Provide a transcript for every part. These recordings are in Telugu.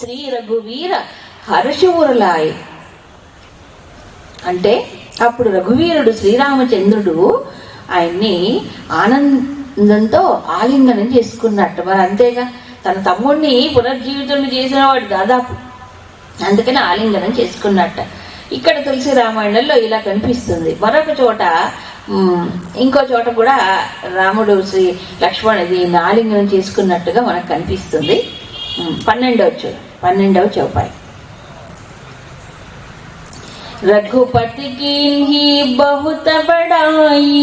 శ్రీ రఘువీర హర్షమురలాయ్. అంటే అప్పుడు రఘువీరుడు శ్రీరామచంద్రుడు ఆయన్ని ఆనందంతో ఆలింగనం చేసుకున్నట్టు. మరి అంతేగా, తన తమ్ముడిని పునర్జీవితం చేసిన వాడు దాదాపు, అందుకని ఆలింగనం చేసుకున్నట్ట. ఇక్కడ తులసి రామాయణంలో ఇలా కనిపిస్తుంది. మరొక చోట, ఇంకో చోట కూడా రాముడు శ్రీ లక్ష్మణుడి ఆలింగనం చేసుకున్నట్టుగా మనకు కనిపిస్తుంది. 12వ చౌపాయి. रघुपति कीन्ही बहुत बड़ाई,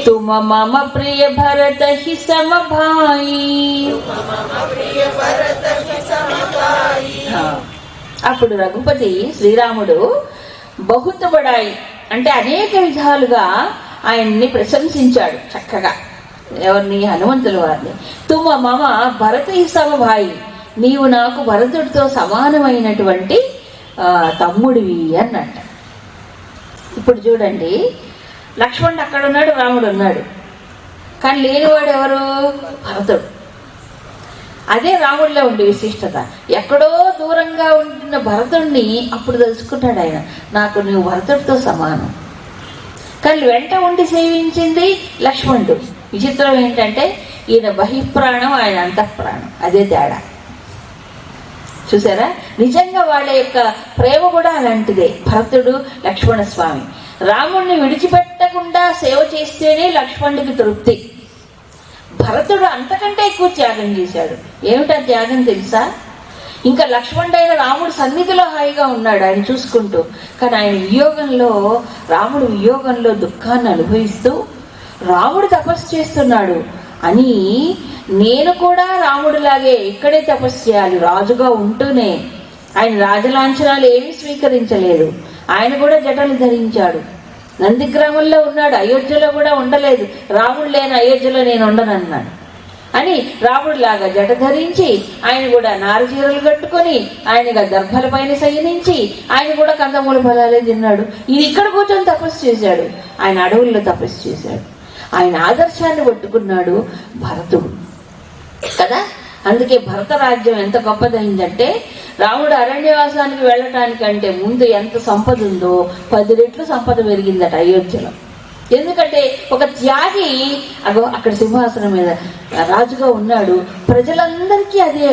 तुम मम प्रिय भरत ही सम भाई. అప్పుడు రఘుపతి శ్రీరాముడు బహుత బడాయి అంటే అనేక విధాలుగా ఆయన్ని ప్రశంసించాడు చక్కగా. ఎవరిని? హనుమంతుల వారిని. తుమ మమ భరత హి సమ భాయి, నీవు నాకు భరతుడితో సమానమైనటువంటి తమ్ముడివి అన్నట్ట. ఇప్పుడు చూడండి, లక్ష్మణుడు అక్కడ ఉన్నాడు, రాముడు ఉన్నాడు, కానీ లేనివాడు ఎవరు? భరతుడు. అదే రాముడిలో ఉండే విశిష్టత. ఎక్కడో దూరంగా ఉంటున్న భరతుడిని అప్పుడు తెలుసుకుంటాడు ఆయన, నాకు నువ్వు భరతుడితో సమానం. కానీ వెంట ఉండి సేవించింది లక్ష్మణుడు. విచిత్రం ఏంటంటే ఈయన బహిప్రాణం, ఆయన అంతఃప్రాణం, అదే తేడా. చూసారా? నిజంగా వాళ్ళ యొక్క ప్రేమ కూడా అలాంటిదే. భరతుడు లక్ష్మణ స్వామి రాముడిని విడిచిపెట్టకుండా సేవ చేస్తేనే లక్ష్మణుడికి తృప్తి. భరతుడు అంతకంటే ఎక్కువ త్యాగం చేశాడు. ఏమిటా త్యాగం తెలుసా? ఇంకా లక్ష్మణుడైన రాముడు సన్నిధిలో హాయిగా ఉన్నాడు ఆయన చూసుకుంటూ, కానీ ఆయన వియోగంలో, రాముడు వియోగంలో దుఃఖాన్ని అనుభవిస్తూ రాముడు తపస్సు చేస్తున్నాడు అని, నేను కూడా రాముడిలాగే ఇక్కడే తపస్సు చేయాలి రాజుగా ఉంటూనే. ఆయన రాజలాంఛనాలు ఏమీ స్వీకరించలేదు. ఆయన కూడా జటలు ధరించాడు. నందిగ్రామంలో ఉన్నాడు, అయోధ్యలో కూడా ఉండలేదు. రాముడు లేని అయోధ్యలో నేను ఉండనన్నాడు అని రాముడిలాగా జట ధరించి, ఆయన కూడా నారచీరలు కట్టుకొని, ఆయనగా దర్భల పైన శయనించి, ఆయన కూడా కందమూల ఫలాలే తిన్నాడు. ఇది ఇక్కడ కూర్చొని తపస్సు చేశాడు. ఆయన అడవుల్లో తపస్సు చేశాడు. ఆయన ఆదర్శాన్ని పట్టుకున్నాడు భరతుడు కదా. అందుకే భరత రాజ్యం ఎంత గొప్పదైందంటే, రాముడు అరణ్యవాసానికి వెళ్ళటానికంటే ముందు ఎంత సంపద ఉందో 10 రెట్లు సంపద పెరిగిందట అయోధ్యలో. ఎందుకంటే ఒక త్యాగి అక్కడ సింహాసనం మీద రాజుగా ఉన్నాడు. ప్రజలందరికీ అదే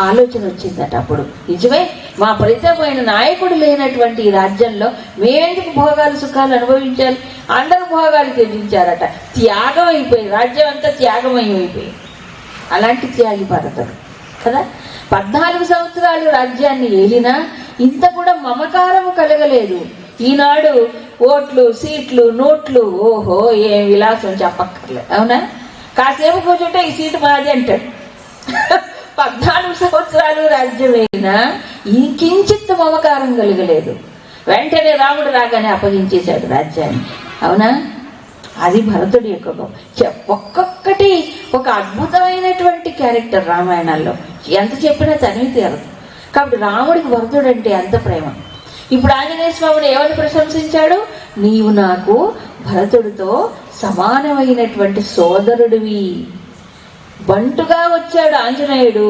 ఆలోచన వచ్చిందట. అప్పుడు నిజమే, మా ప్రతిమైన నాయకుడు లేనటువంటి ఈ రాజ్యంలో మేమెందుకు భోగాలు సుఖాలు అనుభవించాలి? అందరూ భోగాలు త్యజించారట. త్యాగం అయిపోయి, రాజ్యం అంతా త్యాగమయమైపోయింది. అలాంటి త్యాగి భరతుడు కదా. 14 సంవత్సరాలు రాజ్యాన్ని ఏలినా ఇంత కూడా మమకారము కలగలేదు. ఈనాడు ఓట్లు, సీట్లు, నోట్లు, ఓహో ఏం విలాసం చెప్పక్కర్లేదు. అవునా? కాసేపు కూర్చుంటే ఈ సీటు మాది అంటాడు. 14 సంవత్సరాలు రాజ్యం అయినా ఇంకించిత్ మమకారం కలగలేదు. వెంటనే రాముడు రాగానే అప్పగించేశాడు రాజ్యాన్ని. అవునా? అది భరతుడి యొక్క ఒక్కొక్కటి ఒక అద్భుతమైనటువంటి క్యారెక్టర్ రామాయణాల్లో. ఎంత చెప్పినా తనివి తీరదు. కాబట్టి రాముడికి భరతుడు అంటే ఎంత ప్రేమ. ఇప్పుడు ఆంజనేయ స్వామిని ఎవరిని ప్రశంసించాడు? నీవు నాకు భరతుడితో సమానమైనటువంటి సోదరుడివి. బంటుగా వచ్చాడు ఆంజనేయుడు,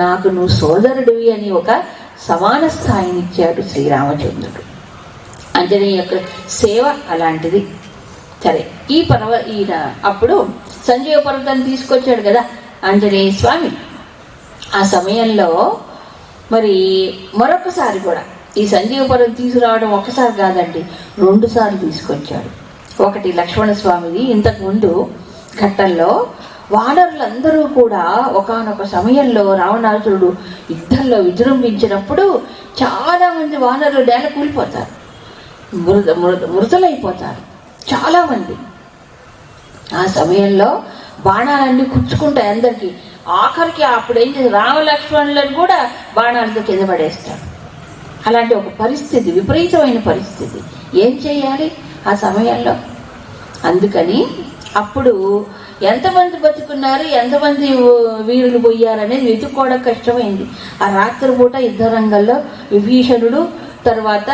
నాకు నువ్వు సోదరుడివి అని ఒక సమాన స్థాయినిచ్చాడు శ్రీరామచంద్రుడు. ఆంజనేయ యొక్క సేవ అలాంటిది. సరే, ఈయన అప్పుడు సంజీవ పర్వతాన్ని తీసుకొచ్చాడు కదా ఆంజనేయ స్వామి. ఆ సమయంలో మరి మరొకసారి కూడా ఈ సంజీవ పర్వతం తీసుకురావడం ఒక్కసారి కాదండి, 2 సార్లు తీసుకొచ్చాడు. ఒకటి లక్ష్మణ స్వామిది. ఇంతకుముందు ఘట్టంలో వానరులందరూ కూడా ఒకానొక సమయంలో రావణాసురుడు యుద్ధంలో విజృంభించినప్పుడు చాలా మంది వానరులు నేల కూలిపోతారు, మృతులైపోతారు చాలా మంది. ఆ సమయంలో బాణాలన్నీ కుచ్చుకుంటాయి అందరికీ. ఆఖరికి అప్పుడు ఏం చేసి రామలక్ష్మణులను కూడా బాణాలతో కింద పడేస్తాడు. అలాంటి ఒక పరిస్థితి, విపరీతమైన పరిస్థితి. ఏం చేయాలి ఆ సమయంలో? అందుకని అప్పుడు ఎంతమంది బతుకున్నారు, ఎంతమంది వీరులు పోయారనేది వెతుక్కోవడం కష్టమైంది. ఆ రాత్రి పూట యుద్ధ రంగంలో విభీషణుడు, తర్వాత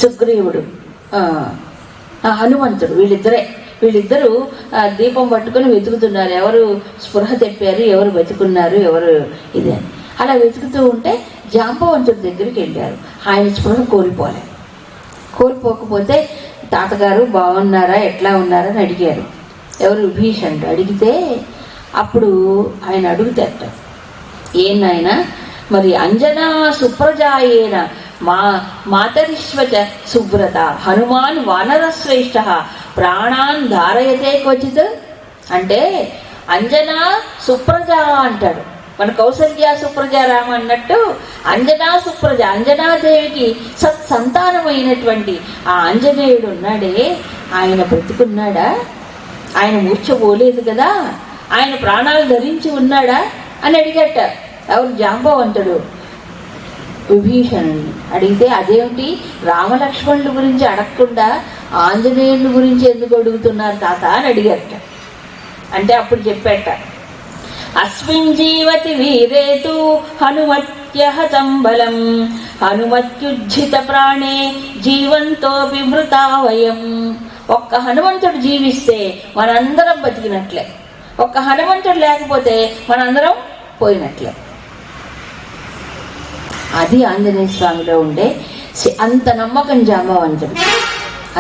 సుగ్రీవుడు, హనుమంతుడు, వీళ్ళిద్దరే వీళ్ళిద్దరూ దీపం పట్టుకొని వెతుకుతున్నారు, ఎవరు స్పృహ తెప్పారు, ఎవరు వెతుకున్నారు, ఎవరు ఇది అని. అలా వెతుకుతూ ఉంటే జాంబవంతుడి దగ్గరికి వెళ్ళారు. ఆయన స్పృహ కోల్పోకపోతే తాతగారు బాగున్నారా, ఎట్లా ఉన్నారని అడిగారు. ఎవరు? విభీషణుడు. అడిగితే అప్పుడు ఆయన అడుగుతారట, ఏనాయన మరి అంజనా సుప్రజాయేన మాతరిష్వచ సుబ్రత హనుమాన్ వానరశ్రేష్ఠ ప్రాణాన్ ధారయతే క్వచిత్. అంటే అంజనా సుప్రజ అంటాడు, మన కౌసల్య సుప్రజ రామ అన్నట్టు అంజనా సుప్రజ, అంజనాదేవికి సత్సంతానమైనటువంటి ఆ ఆంజనేయుడు ఉన్నాడే, ఆయన బ్రతికున్నాడా? ఆయన మూర్ఛపోలేదు కదా? ఆయన ప్రాణాలు ధరించి ఉన్నాడా అని అడిగట. ఎవరు? జాంబవంతుడు విభీషణుని అడిగితే, అదేమిటి రామలక్ష్మణుల గురించి అడగకుండా ఆంజనేయుని గురించి ఎందుకు అడుగుతున్నారు తాత అని అడిగారట. అంటే అప్పుడు చెప్పాట, అస్మిన్ జీవతి వీరేతు హనుమత్యహతం బలం హనుమత్యుజ్జిత ప్రాణే జీవంతోపి మృతావయం. ఒక్క హనుమంతుడు జీవిస్తే మనందరం బతికినట్లే, ఒక్క హనుమంతుడు లేకపోతే మనందరం పోయినట్లే. అది ఆంజనేయ స్వామిలో ఉండే అంత నమ్మకం జాంబవంతుడు.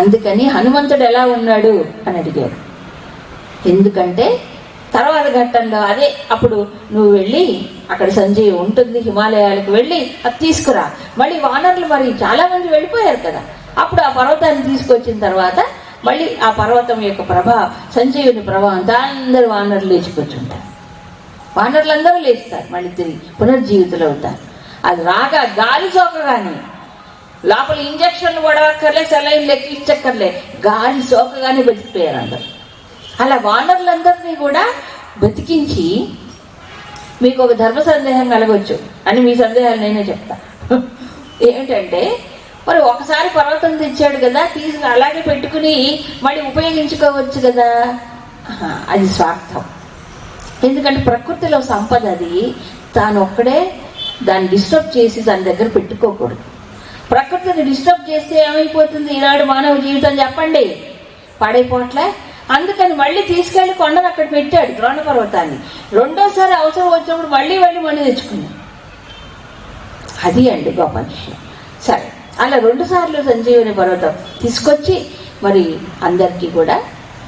అందుకని హనుమంతుడు ఎలా ఉన్నాడు అని అడిగాడు. ఎందుకంటే తర్వాత ఘట్టంలో అదే, అప్పుడు నువ్వు వెళ్ళి అక్కడ సంజయ్ ఉంటుంది, హిమాలయాలకు వెళ్ళి అది తీసుకురా. మళ్ళీ వానరులు మరి చాలా మంది వెళ్ళిపోయారు కదా, అప్పుడు ఆ పర్వతాన్ని తీసుకొచ్చిన తర్వాత మళ్ళీ ఆ పర్వతం యొక్క సంజయుని ప్రభావంతో అందరూ వానరులు లేచిపోతుంటారు. వానరులందరూ లేస్తారు, మళ్ళీ తిరిగి పునర్జీవితులు అవుతారు. అది రాగా గాలి సోకగానే, లోపల ఇంజక్షన్లు పడవక్కర్లే, సెలైన్లు ఎక్కించక్కర్లే, గాలి సోకగానే బతికిపోయారు అందరు. అలా వానరులందరినీ కూడా బతికించి, మీకు ఒక ధర్మ సందేహం కలగొచ్చు అని మీ సందేహాలు నేనే చెప్తా. ఏమిటంటే, మరి ఒకసారి పర్వతం తెచ్చాడు కదా, తీసుకు అలాగే పెట్టుకుని మళ్ళీ ఉపయోగించుకోవచ్చు కదా. అది స్వార్థం. ఎందుకంటే ప్రకృతిలో సంపద అది, తాను ఒక్కడే దాన్ని డిస్టర్బ్ చేసి తన దగ్గర పెట్టుకోకూడదు. ప్రకృతిని డిస్టర్బ్ చేస్తే ఏమైపోతుంది ఈనాడు మానవ జీవితం చెప్పండి? పాడైపోవట్లే. అందుకని మళ్ళీ తీసుకెళ్లి కొండను అక్కడ పెట్టాడు, ద్రోణ పర్వతాన్ని. రెండోసారి అవసరం వచ్చినప్పుడు మళ్ళీ మళ్ళీ తెచ్చుకున్నాడు. అది అండి గొప్ప విషయం. సరే, అలా 2 సార్లు సంజీవని పర్వతం తీసుకొచ్చి మరి అందరికీ కూడా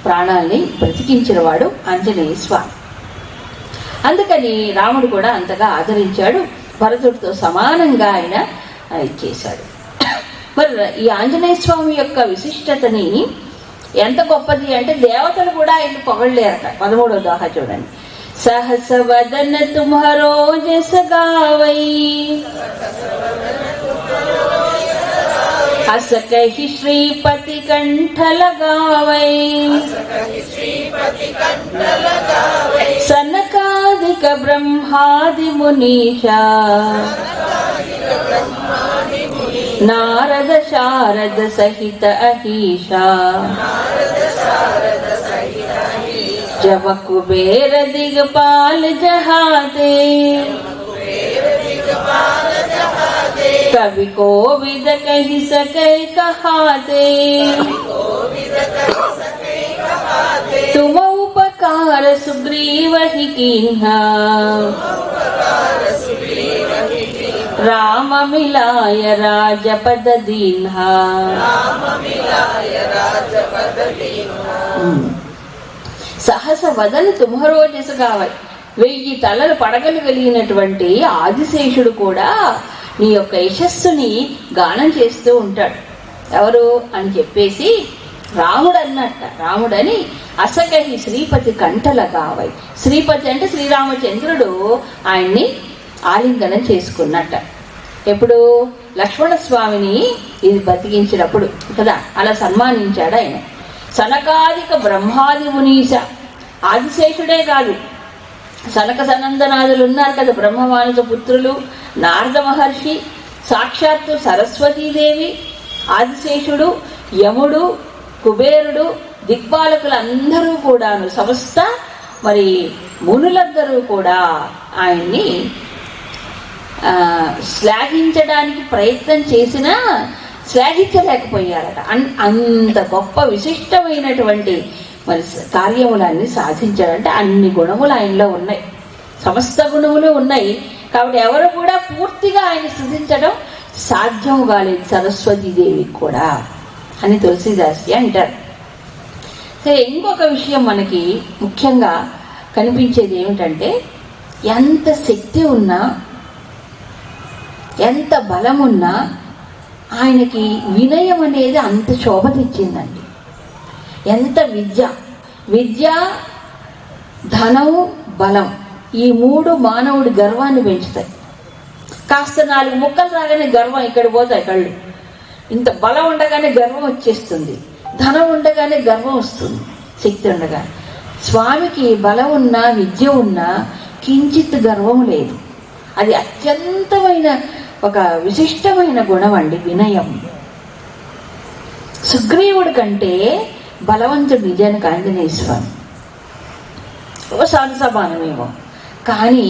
ప్రాణాలని బ్రతికించిన వాడు ఆంజనేయ స్వామి. అందుకని రాముడు కూడా అంతగా ఆదరించాడు, భరతుడితో సమానంగా ఆయన ఇచ్చేశాడు. మరి ఈ ఆంజనేయ స్వామి యొక్క విశిష్టతని ఎంత గొప్పది అంటే దేవతలు కూడా ఆయన పొగళ్ళేరట. 13వ దోహ చూడండి. సహస వదన తుమ్హరో జస గావై हस कहि श्रीपति कंठ लगावै सनकादिक ब्रह्मादि मुनीषा नारद शारद सहित अहीशा जब कुबेर दिगपाल जहाते कवि कोविद कहि सकै कहाते तुम उपकार सुग्रीव ही कीन्हा राम मिलाय राजपद दीन्हा। సహస వదన తుమ్హరో జస గావై. 1000 తలలు పడగలు కలిగినటువంటి ఆదిశేషుడు కూడా నీ యొక్క యశస్సుని గానం చేస్తూ ఉంటాడు. ఎవరు అని చెప్పేసి రాముడు అన్నట్ట. రాముడని అసకహి శ్రీపతి కంఠల గావై. శ్రీపతి అంటే శ్రీరామచంద్రుడు ఆయన్ని ఆలింగనం చేసుకున్నట్ట. ఎప్పుడు? లక్ష్మణస్వామిని ఇది బతికించినప్పుడు కదా, అలా సన్మానించాడు ఆయన. సనకాదిక బ్రహ్మాది మునీష, ఆదిశేషుడే కాదు, సనక సనందనాదులు ఉన్నారు కదా, బ్రహ్మమానస పుత్రులు, నారద మహర్షి, సాక్షాత్తు సరస్వతీదేవి, ఆదిశేషుడు, యముడు, కుబేరుడు, దిక్పాలకులందరూ కూడాను, సమస్త మరి మునులందరూ కూడా ఆయన్ని శ్లాఘించడానికి ప్రయత్నం చేసినా శ్లాఘించలేకపోయారట. అంత గొప్ప విశిష్టమైనటువంటి మరి కార్యములన్నీ సాధించాడంటే అన్ని గుణములు ఆయనలో ఉన్నాయి, సమస్త గుణములు ఉన్నాయి. కాబట్టి ఎవరు కూడా పూర్తిగా ఆయన స్థుతించడం సాధ్యం కాలేదు సరస్వతీదేవికి కూడా అని తులసీదాసి అంటారు. సరే, ఇంకొక విషయం మనకి ముఖ్యంగా కనిపించేది ఏమిటంటే, ఎంత శక్తి ఉన్నా ఎంత బలం ఉన్నా ఆయనకి వినయం అనేది అంత శోభ తెచ్చిందండి. ఎంత విద్య, ధనం, బలం, ఈ మూడు మానవుడి గర్వాన్ని పెంచుతాయి. కాస్త 4 ముక్కలు రాగానే గర్వం ఇక్కడ పోతాయి కళ్ళు. ఇంత బలం ఉండగానే గర్వం వచ్చేస్తుంది, ధనం ఉండగానే గర్వం వస్తుంది, శక్తి ఉండగానే. స్వామికి బలం ఉన్నా విద్య ఉన్నా కించిత్ గర్వం లేదు. అది అత్యంతమైన ఒక విశిష్టమైన గుణం అండి వినయం. సుగ్రీవుడి కంటే బలవంతుడు నిజానికి ఆంజనేయ స్వామి. సమానమేమో, కానీ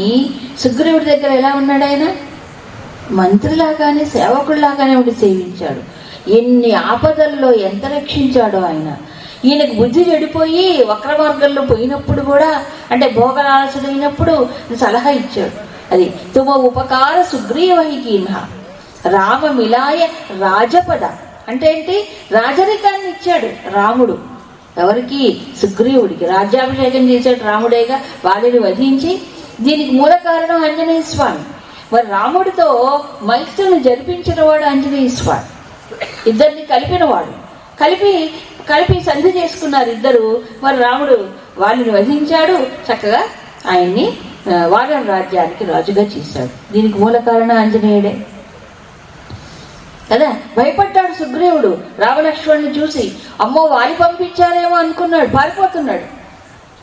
సుగ్రీవుడి దగ్గర ఎలా ఉన్నాడు ఆయన? మంత్రిలాగానే సేవకుడిలాగానే ఉండి సేవించాడు. ఎన్ని ఆపదల్లో ఎంత రక్షించాడో ఆయన. ఈయనకు బుద్ధి చెడిపోయి వక్ర మార్గంలో పోయినప్పుడు కూడా, అంటే భోగలాలసుడైనప్పుడు సలహా ఇచ్చాడు. అది తుమ ఉపకార సుగ్రీవహికీన రామమిలాయ రాజపద అంటే ఏంటి? రాజరికాన్ని ఇచ్చాడు రాముడు. ఎవరికి? సుగ్రీవుడికి. రాజ్యాభిషేకం చేశాడు రాముడేగా, వాళ్ళని వధించి. దీనికి మూల కారణం ఆంజనేయ స్వామి. మరి రాముడితో మైత్రులను జరిపించిన వాడు ఆంజనేయ స్వామి. ఇద్దరిని కలిపినవాడు. కలిపి సంధి చేసుకున్నారు ఇద్దరు. మరి రాముడు వాళ్ళని వధించాడు, చక్కగా ఆయన్ని వానర రాజ్యానికి రాజుగా చేశాడు. దీనికి మూల కారణం ఆంజనేయుడే కదా. భయపడ్డాడు సుగ్రీవుడు రామలక్ష్మణుని చూసి. అమ్మో, వారి పంపించారేమో అనుకున్నాడు, పారిపోతున్నాడు.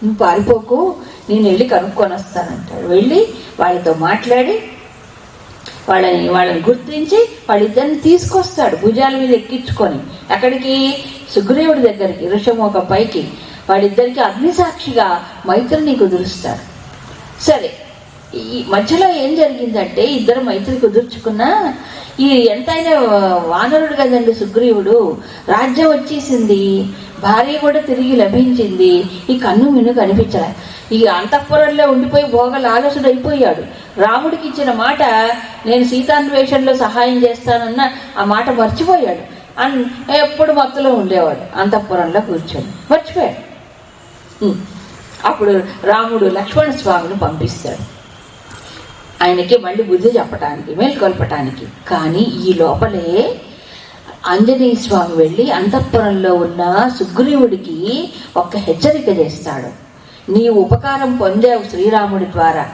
నువ్వు పారిపోకు, నేను వెళ్ళి కనుక్కొని వస్తానంటాడు. వెళ్ళి వాళ్ళతో మాట్లాడి వాళ్ళని గుర్తించి వాళ్ళిద్దరిని తీసుకొస్తాడు భుజాల మీద ఎక్కించుకొని. అక్కడికి సుగ్రీవుడి దగ్గరికి, ఋషమోక పైకి. వాళ్ళిద్దరికి అగ్నిసాక్షిగా మైత్రిని కుదురుస్తాడు. సరే, ఈ మధ్యలో ఏం జరిగిందంటే, ఇద్దరు మైత్రి కుదుర్చుకున్నా ఈ ఎంతైనా వానరుడు కదండి సుగ్రీవుడు. రాజ్యం వచ్చేసింది, భార్య కూడా తిరిగి లభించింది. ఈ కన్ను మిన్ను కనిపించలే. ఈ అంతఃపురంలో ఉండిపోయి భోగలాలసుడు అయిపోయాడు. రాముడికి ఇచ్చిన మాట, నేను సీతాన్వేషణలో సహాయం చేస్తానన్న ఆ మాట మర్చిపోయాడు. ఎప్పుడు మత్తులో ఉండేవాడు, అంతఃపురంలో కూర్చొని మర్చిపోయాడు. అప్పుడు రాముడు లక్ష్మణ స్వామిని పంపిస్తాడు ఆయనకి మళ్ళీ బుద్ధి చెప్పటానికి, మేల్కొల్పటానికి. కానీ ఈ లోపలే ఆంజనేయ స్వామి వెళ్ళి అంతఃపురంలో ఉన్న సుగ్రీవుడికి ఒక హెచ్చరిక చేస్తాడు. నీవు ఉపకారం పొందావు శ్రీరాముడి ద్వారా,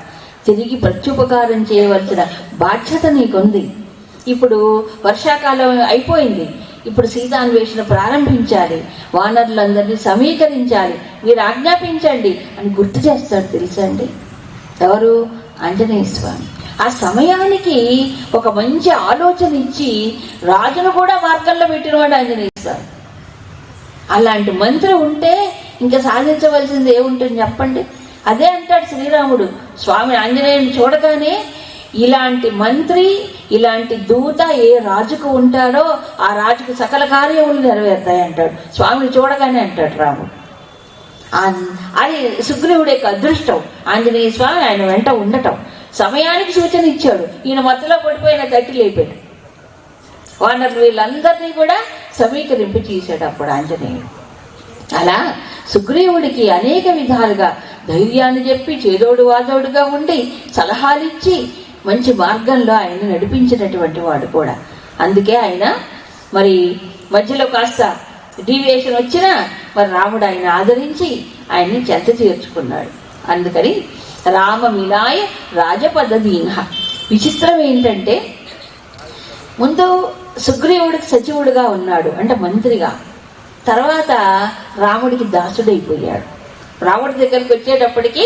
తిరిగి ప్రత్యుపకారం చేయవలసిన బాధ్యత నీకుంది. ఇప్పుడు వర్షాకాలం అయిపోయింది, ఇప్పుడు సీతాన్వేషణ ప్రారంభించాలి, వానరులందరినీ సమీకరించాలి, మీరు ఆజ్ఞాపించండి అని గుర్తు చేస్తాడు. తెలుసండి ఎవరు? ఆంజనేయ స్వామి. ఆ సమయానికి ఒక మంచి ఆలోచన ఇచ్చి రాజును కూడా మార్గంలో పెట్టినవాడు ఆంజనేయ స్వామి. అలాంటి మంత్రి ఉంటే ఇంకా సాధించవలసింది ఏముంటుంది చెప్పండి? అదే అంటాడు శ్రీరాముడు. స్వామి ఆంజనేయుని చూడగానే, ఇలాంటి మంత్రి, ఇలాంటి దూత ఏ రాజుకు ఉంటారో ఆ రాజుకు సకల కార్యములు నెరవేరుతాయి అంటాడు. స్వామిని చూడగానే అంటాడు రాముడు. అది సుగ్రీవుడి యొక్క అదృష్టం. ఆంజనేయ స్వామి ఆయన వెంట ఉండటం. సమయానికి సూచన ఇచ్చాడు. ఈయన మధ్యలో పడిపోయిన తట్టి లేపాడు. వానరులు వీళ్ళందరినీ కూడా సమీకరింపి చేశాడు అప్పుడు ఆంజనేయుడు. అలా సుగ్రీవుడికి అనేక విధాలుగా ధైర్యాన్ని చెప్పి, చేదోడు వాదోడుగా ఉండి, సలహాలిచ్చి మంచి మార్గంలో ఆయన నడిపించినటువంటి వాడు కూడా. అందుకే ఆయన మరి మధ్యలో కాస్త డీవియేషన్ వచ్చినా మరి రాముడు ఆయన ఆదరించి ఆయన్ని చెంత చేర్చుకున్నాడు. అందుకని రామమిలాయ రాజపదదీన. విచిత్రం ఏంటంటే, ముందు సుగ్రీవుడికి సచివుడిగా ఉన్నాడు, అంటే మంత్రిగా. తర్వాత రాముడికి దాసుడైపోయాడు. రాముడి దగ్గరికి వచ్చేటప్పటికి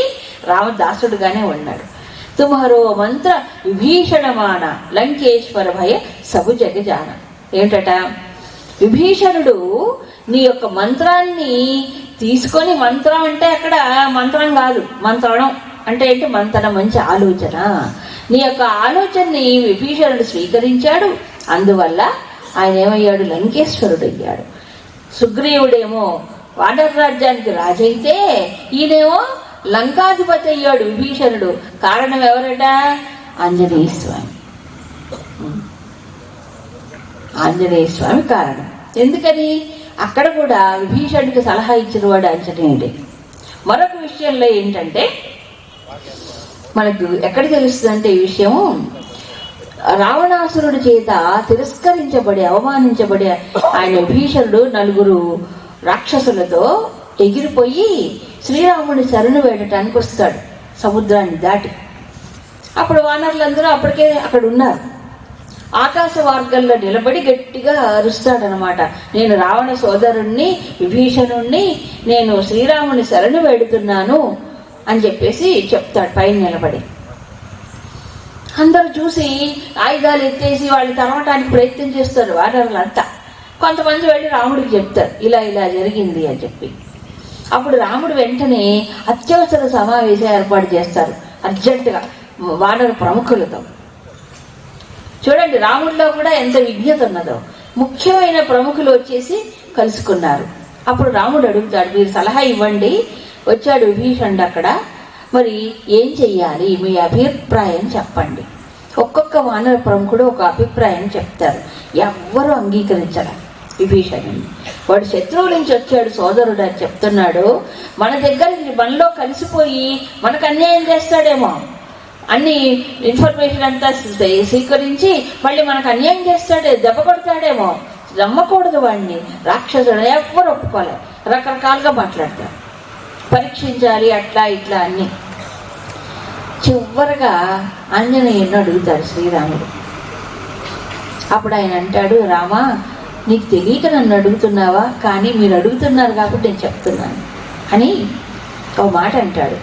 రాముడు దాసుడుగానే ఉన్నాడు. తుమ్హరో మంత్ర విభీషణమాన లంకేశ్వర భయ సబు జగజాన. ఏంటట? విభీషణుడు నీ యొక్క మంత్రాన్ని తీసుకొని, మంత్రం అంటే అక్కడ మంత్రం కాదు, మంత్రణం అంటే ఏంటి? మంత్రణ, మంచి ఆలోచన. నీ యొక్క ఆలోచనని విభీషణుడు స్వీకరించాడు. అందువల్ల ఆయన ఏమయ్యాడు? లంకేశ్వరుడు అయ్యాడు. సుగ్రీవుడేమో వానర రాజ్యానికి రాజైతే ఈయనేమో లంకాధిపతి అయ్యాడు విభీషణుడు. కారణం ఎవరట? ఆంజనేయ స్వామి. ఆంజనేయ స్వామి కారణం. ఎందుకని? అక్కడ కూడా విభీషణుడికి సలహా ఇచ్చిన వాడు ఆంజనేయుడే. మరొక విషయంలో ఏంటంటే మనకు ఎక్కడ తెలుస్తుందంటే ఈ విషయం, రావణాసురుడి చేత తిరస్కరించబడి అవమానించబడి ఆయన విభీషణుడు నలుగురు రాక్షసులతో ఎగిరిపోయి శ్రీరాముని శరణు వేడటానికి వస్తాడు సముద్రాన్ని దాటి. అప్పుడు వానరులందరూ అప్పటికే అక్కడ ఉన్నారు. ఆకాశ మార్గంలో నిలబడి గట్టిగా అరుస్తాడనమాట, నేను రావణ సోదరుణ్ణి విభీషణుణ్ణి, నేను శ్రీరాముని శరణు వేడుతున్నాను అని చెప్పేసి చెప్తాడు పైన నిలబడి. అందరూ చూసి ఆయుధాలు ఎత్తేసి వాళ్ళు తరవటానికి ప్రయత్నం చేస్తారు వానరులంతా. కొంతమంది వెళ్ళి రాముడికి చెప్తారు ఇలా ఇలా జరిగింది అని చెప్పి. అప్పుడు రాముడు వెంటనే అత్యవసర సమావేశం ఏర్పాటు చేస్తారు అర్జెంటుగా వానర ప్రముఖులతో. చూడండి రాముడిలో కూడా ఎంత విజ్ఞత ఉన్నదో. ముఖ్యమైన ప్రముఖులు వచ్చేసి కలుసుకున్నారు. అప్పుడు రాముడు అడుగుతాడు, మీరు సలహా ఇవ్వండి, వచ్చాడు విభీషణుడు అక్కడ, మరి ఏం చెయ్యాలి, మీ అభిప్రాయం చెప్పండి. ఒక్కొక్క వానర ప్రముఖుడు ఒక అభిప్రాయం చెప్తారు. ఎవ్వరూ అంగీకరించరా విభీషణుని. వాడు శత్రువు నుంచి వచ్చాడు సోదరుడు అని చెప్తున్నాడు, మన దగ్గర మనలో కలిసిపోయి మనకు అన్యాయం చేస్తాడేమో, అన్ని ఇన్ఫర్మేషన్ అంతా స్వీకరించి మళ్ళీ మనకు అన్యాయం చేస్తాడే, దెబ్బ కొడతాడేమో, నమ్మకూడదు వాడిని, రాక్షసుడు. ఎవ్వరు ఒప్పుకోలేదు, రకరకాలుగా మాట్లాడతారు, పరీక్షించాలి అట్లా ఇట్లా అన్ని. చివరగా ఆంజనేయుని అడుగుతాడు శ్రీరాముడు. అప్పుడు ఆయన అంటాడు, రామా నీకు తెలియక నన్ను అడుగుతున్నావా, కానీ మీరు అడుగుతున్నారు కాబట్టి నేను చెప్తున్నాను అని ఒక మాట అంటాడు.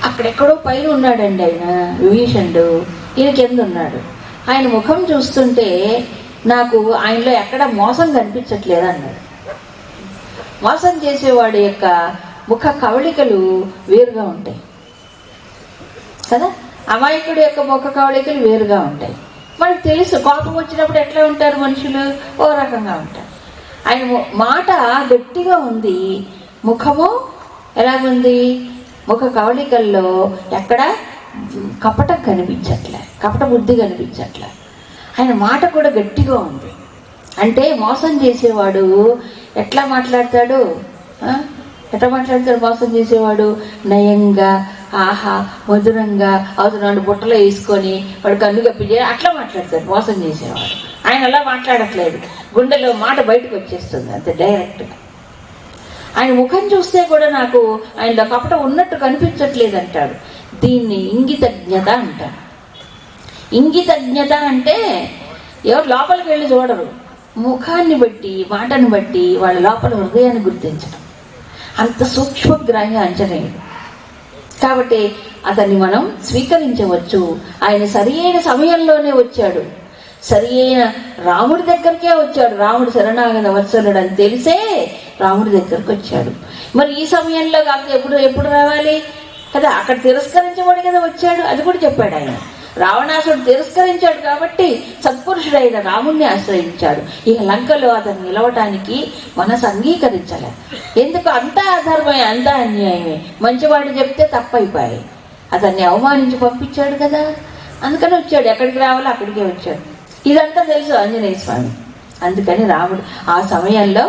అక్కడెక్కడో పైన ఉన్నాడండి ఆయన విభీషణుడు, ఈయన కింద ఉన్నాడు. ఆయన ముఖం చూస్తుంటే నాకు ఆయనలో ఎక్కడ మోసం కనిపించట్లేదు అన్నాడు. మోసం చేసేవాడి యొక్క ముఖ కవళికలు వేరుగా ఉంటాయి కదా, అమాయకుడి యొక్క ముఖ కవళికలు వేరుగా ఉంటాయి. మనకు తెలుసు కోపం వచ్చినప్పుడు ఎట్లా ఉంటారు మనుషులు, ఓ రకంగా ఉంటారు. ఆయన మాట గట్టిగా ఉంది, ముఖము ఎలాగుంది, ముఖ కవళికల్లో ఎక్కడ కపటం కనిపించట్లే, కపట బుద్ధి కనిపించట్లే. ఆయన మాట కూడా గట్టిగా ఉంది. అంటే మోసం చేసేవాడు ఎట్లా మాట్లాడతాడు, మోసం చేసేవాడు నయంగా, ఆహా మధురంగా, అవతల బుట్టలో వేసుకొని వాడు కన్ను కప్పించే అట్లా మాట్లాడతాడు మోసం చేసేవాడు. ఆయన అలా మాట్లాడట్లేదు, గుండెలో మాట బయటకు వచ్చేస్తుంది అంతే డైరెక్ట్గా. ఆయన ముఖం చూస్తే కూడా నాకు ఆయనలో కపటం ఉన్నట్టు కనిపించట్లేదు అంటాడు. దీన్ని ఇంగితజ్ఞత అంటారు. ఇంగితజ్ఞత అంటే ఎవరు లోపలికి వెళ్ళి చూడరు, ముఖాన్ని బట్టి మాటను బట్టి వాళ్ళ లోపల హృదయాన్ని గుర్తించడం. అంత సూక్ష్మగ్రాహి ఆంజనేయుడు కాబట్టి అతన్ని మనం స్వీకరించవచ్చు. ఆయన సరి అయిన సమయంలోనే వచ్చాడు, సరి అయిన రాముడి దగ్గరికే వచ్చాడు. రాముడు శరణాగత వత్సలుడు అని తెలిసే రాముడి దగ్గరకు వచ్చాడు. మరి ఈ సమయంలో కాకపోతే ఎప్పుడు రావాలి కదా, అక్కడ తిరస్కరించబడి కదా వచ్చాడు, అది కూడా చెప్పాడు ఆయన. రావణాసుడు తిరస్కరించాడు కాబట్టి సత్పురుషుడైన రాముణ్ణి ఆశ్రయించాడు. ఇక లంకలో అతను నిలవటానికి మనసు అంగీకరించలే. ఎందుకు, అంతా అధర్మమే, అంతా అన్యాయమే. మంచివాడు చెప్తే తప్పైపోయాయి, అతన్ని అవమానించి పంపించాడు కదా, అందుకని వచ్చాడు. ఎక్కడికి రావాలో అక్కడికే వచ్చాడు. ఇదంతా తెలుసు ఆంజనేయ స్వామి. అందుకని రాముడు ఆ సమయంలో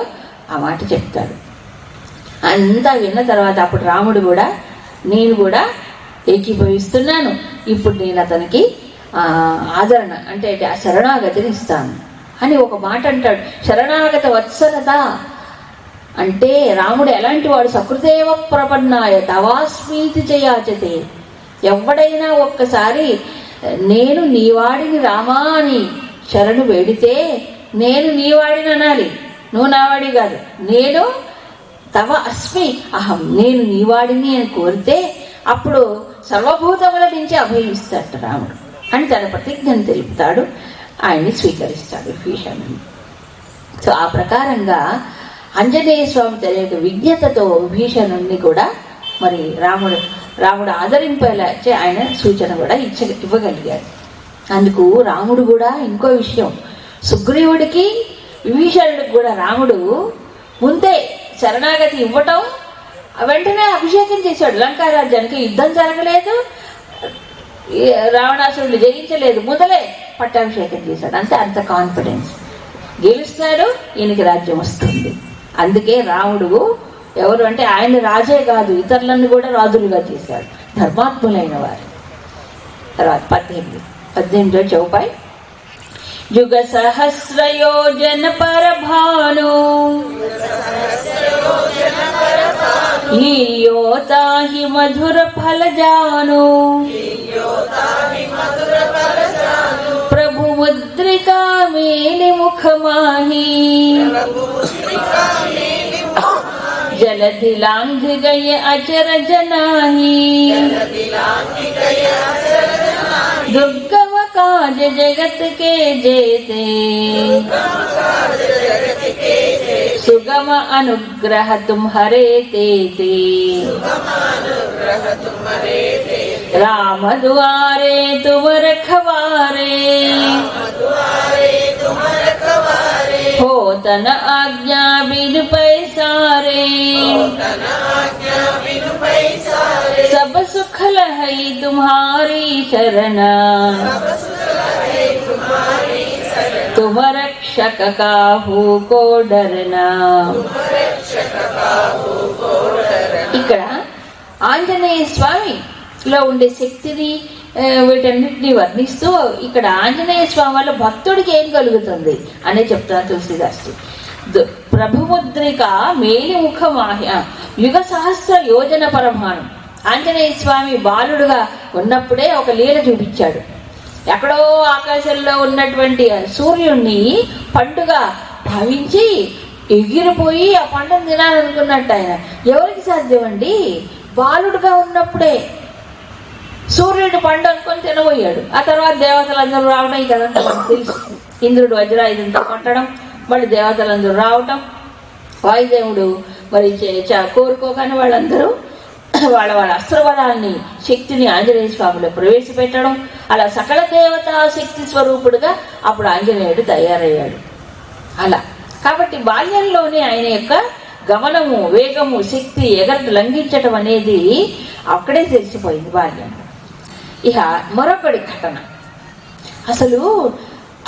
ఆ మాట చెప్తాడు. అంతా విన్న తర్వాత అప్పుడు రాముడు కూడా, నేను కూడా ఏకీభవిస్తున్నాను, ఇప్పుడు నేను అతనికి ఆదరణ అంటే శరణాగతిని ఇస్తాను అని ఒక మాట అంటాడు. శరణాగత వత్సలత అంటే రాముడు ఎలాంటి వాడు, సకృదేవ ప్రపన్నాయ తవాస్మీతి చయాచతే. ఎవడైనా ఒక్కసారి నేను నీవాడిని రామా అని శరణు వేడితే నేను నీవాడిని అనాలి, నువ్వు నావాడి కాదు. నేను తవ అస్మి అహం, నేను నీవాడిని అని కోరితే అప్పుడు సర్వభూతముల నుంచి అభయిస్తాడు రాముడు అని తన ప్రతిజ్ఞను తెలుపుతాడు. ఆయన్ని స్వీకరిస్తాడు విభీషణుని. సో ఆ ప్రకారంగా ఆంజనేయ స్వామి తన విజ్ఞతతో విభీషణుణ్ణి కూడా మరి రాముడు ఆదరింపేలా ఆయన సూచన కూడా ఇవ్వగలిగాడు. అందుకు రాముడు కూడా ఇంకో విషయం, సుగ్రీవుడికి విభీషణుడికి కూడా రాముడు ముందే శరణాగతి ఇవ్వటం, వెంటనే అభిషేకం చేశాడు. లంకారాజ్యానికి యుద్ధం జరగలేదు, రావణాసురుడు జయించలేదు, మొదలే పట్టాభిషేకం చేశాడు. అంతే, అంత కాన్ఫిడెన్స్. గెలుస్తాడు, ఈయనకి రాజ్యం వస్తుంది. అందుకే రాముడు ఎవరు అంటే ఆయన రాజే కాదు, ఇతరులను కూడా రాజులుగా చేశాడు, ధర్మాత్ములైన వారు. తర్వాత 18 చౌపాయి. యుగ సహస్రయోజన పరభాను లీల్యోతాహి మధుర ఫలజాను ప్రభు ముద్రికా మేలి ముఖమాహి जलधि लांघ गए अचरज नाही दुर्गम काज जगत के जेते सुगम अनुग्रह तुम्हारे तेते राम दुआरे तुम रखवारे हो तन आज्ञा बिन पैसारे सब सुख लहई तुम्हारी शरणा तुम रक्षक काहू को डरना. ఇక్కడ ఆంజనేయ స్వామిలో ఉండే శక్తిని వీటన్నిటిని వర్ణిస్తూ ఇక్కడ ఆంజనేయ స్వామి వల్ల భక్తుడికి ఏం కలుగుతుంది అనే చెప్తారు తులసీదాసు. ప్రభుముద్రిక మేలిముఖమాహ్య యుగ సహస్ర యోజన పరమాణం. ఆంజనేయ స్వామి బాలుడుగా ఉన్నప్పుడే ఒక లీల చూపించాడు. ఎక్కడో ఆకాశంలో ఉన్నటువంటి సూర్యుడిని పండుగ భావించి ఎగిరిపోయి ఆ పండుగ తినాలనుకున్నట్టు ఆయన. ఎవరికి సాధ్యం అండి? బాలుడుగా ఉన్నప్పుడే సూర్యుడు పండు అనుకొని తినబోయాడు. ఆ తర్వాత దేవతలందరూ రావడం, ఇదంతా మనకు తెలుసు. ఇంద్రుడు వజ్రాయుధంతో కొట్టడం, మళ్ళీ దేవతలందరూ రావటం, వాయుదేవుడు మరి కోరుకోగానే వాళ్ళందరూ వాళ్ళ అస్త్రబలాన్ని శక్తిని ఆంజనేయ స్వామిలో ప్రవేశపెట్టడం, అలా సకల దేవతా శక్తి స్వరూపుడుగా అప్పుడు ఆంజనేయుడు తయారయ్యాడు. అలా కాబట్టి బాల్యంలోనే ఆయన యొక్క గమనము, వేగము, శక్తి ఎగరటు లంఘించటం అనేది అక్కడే తెలిసిపోయింది బాల్యం. ఇక మరొకటి ఘటన, అసలు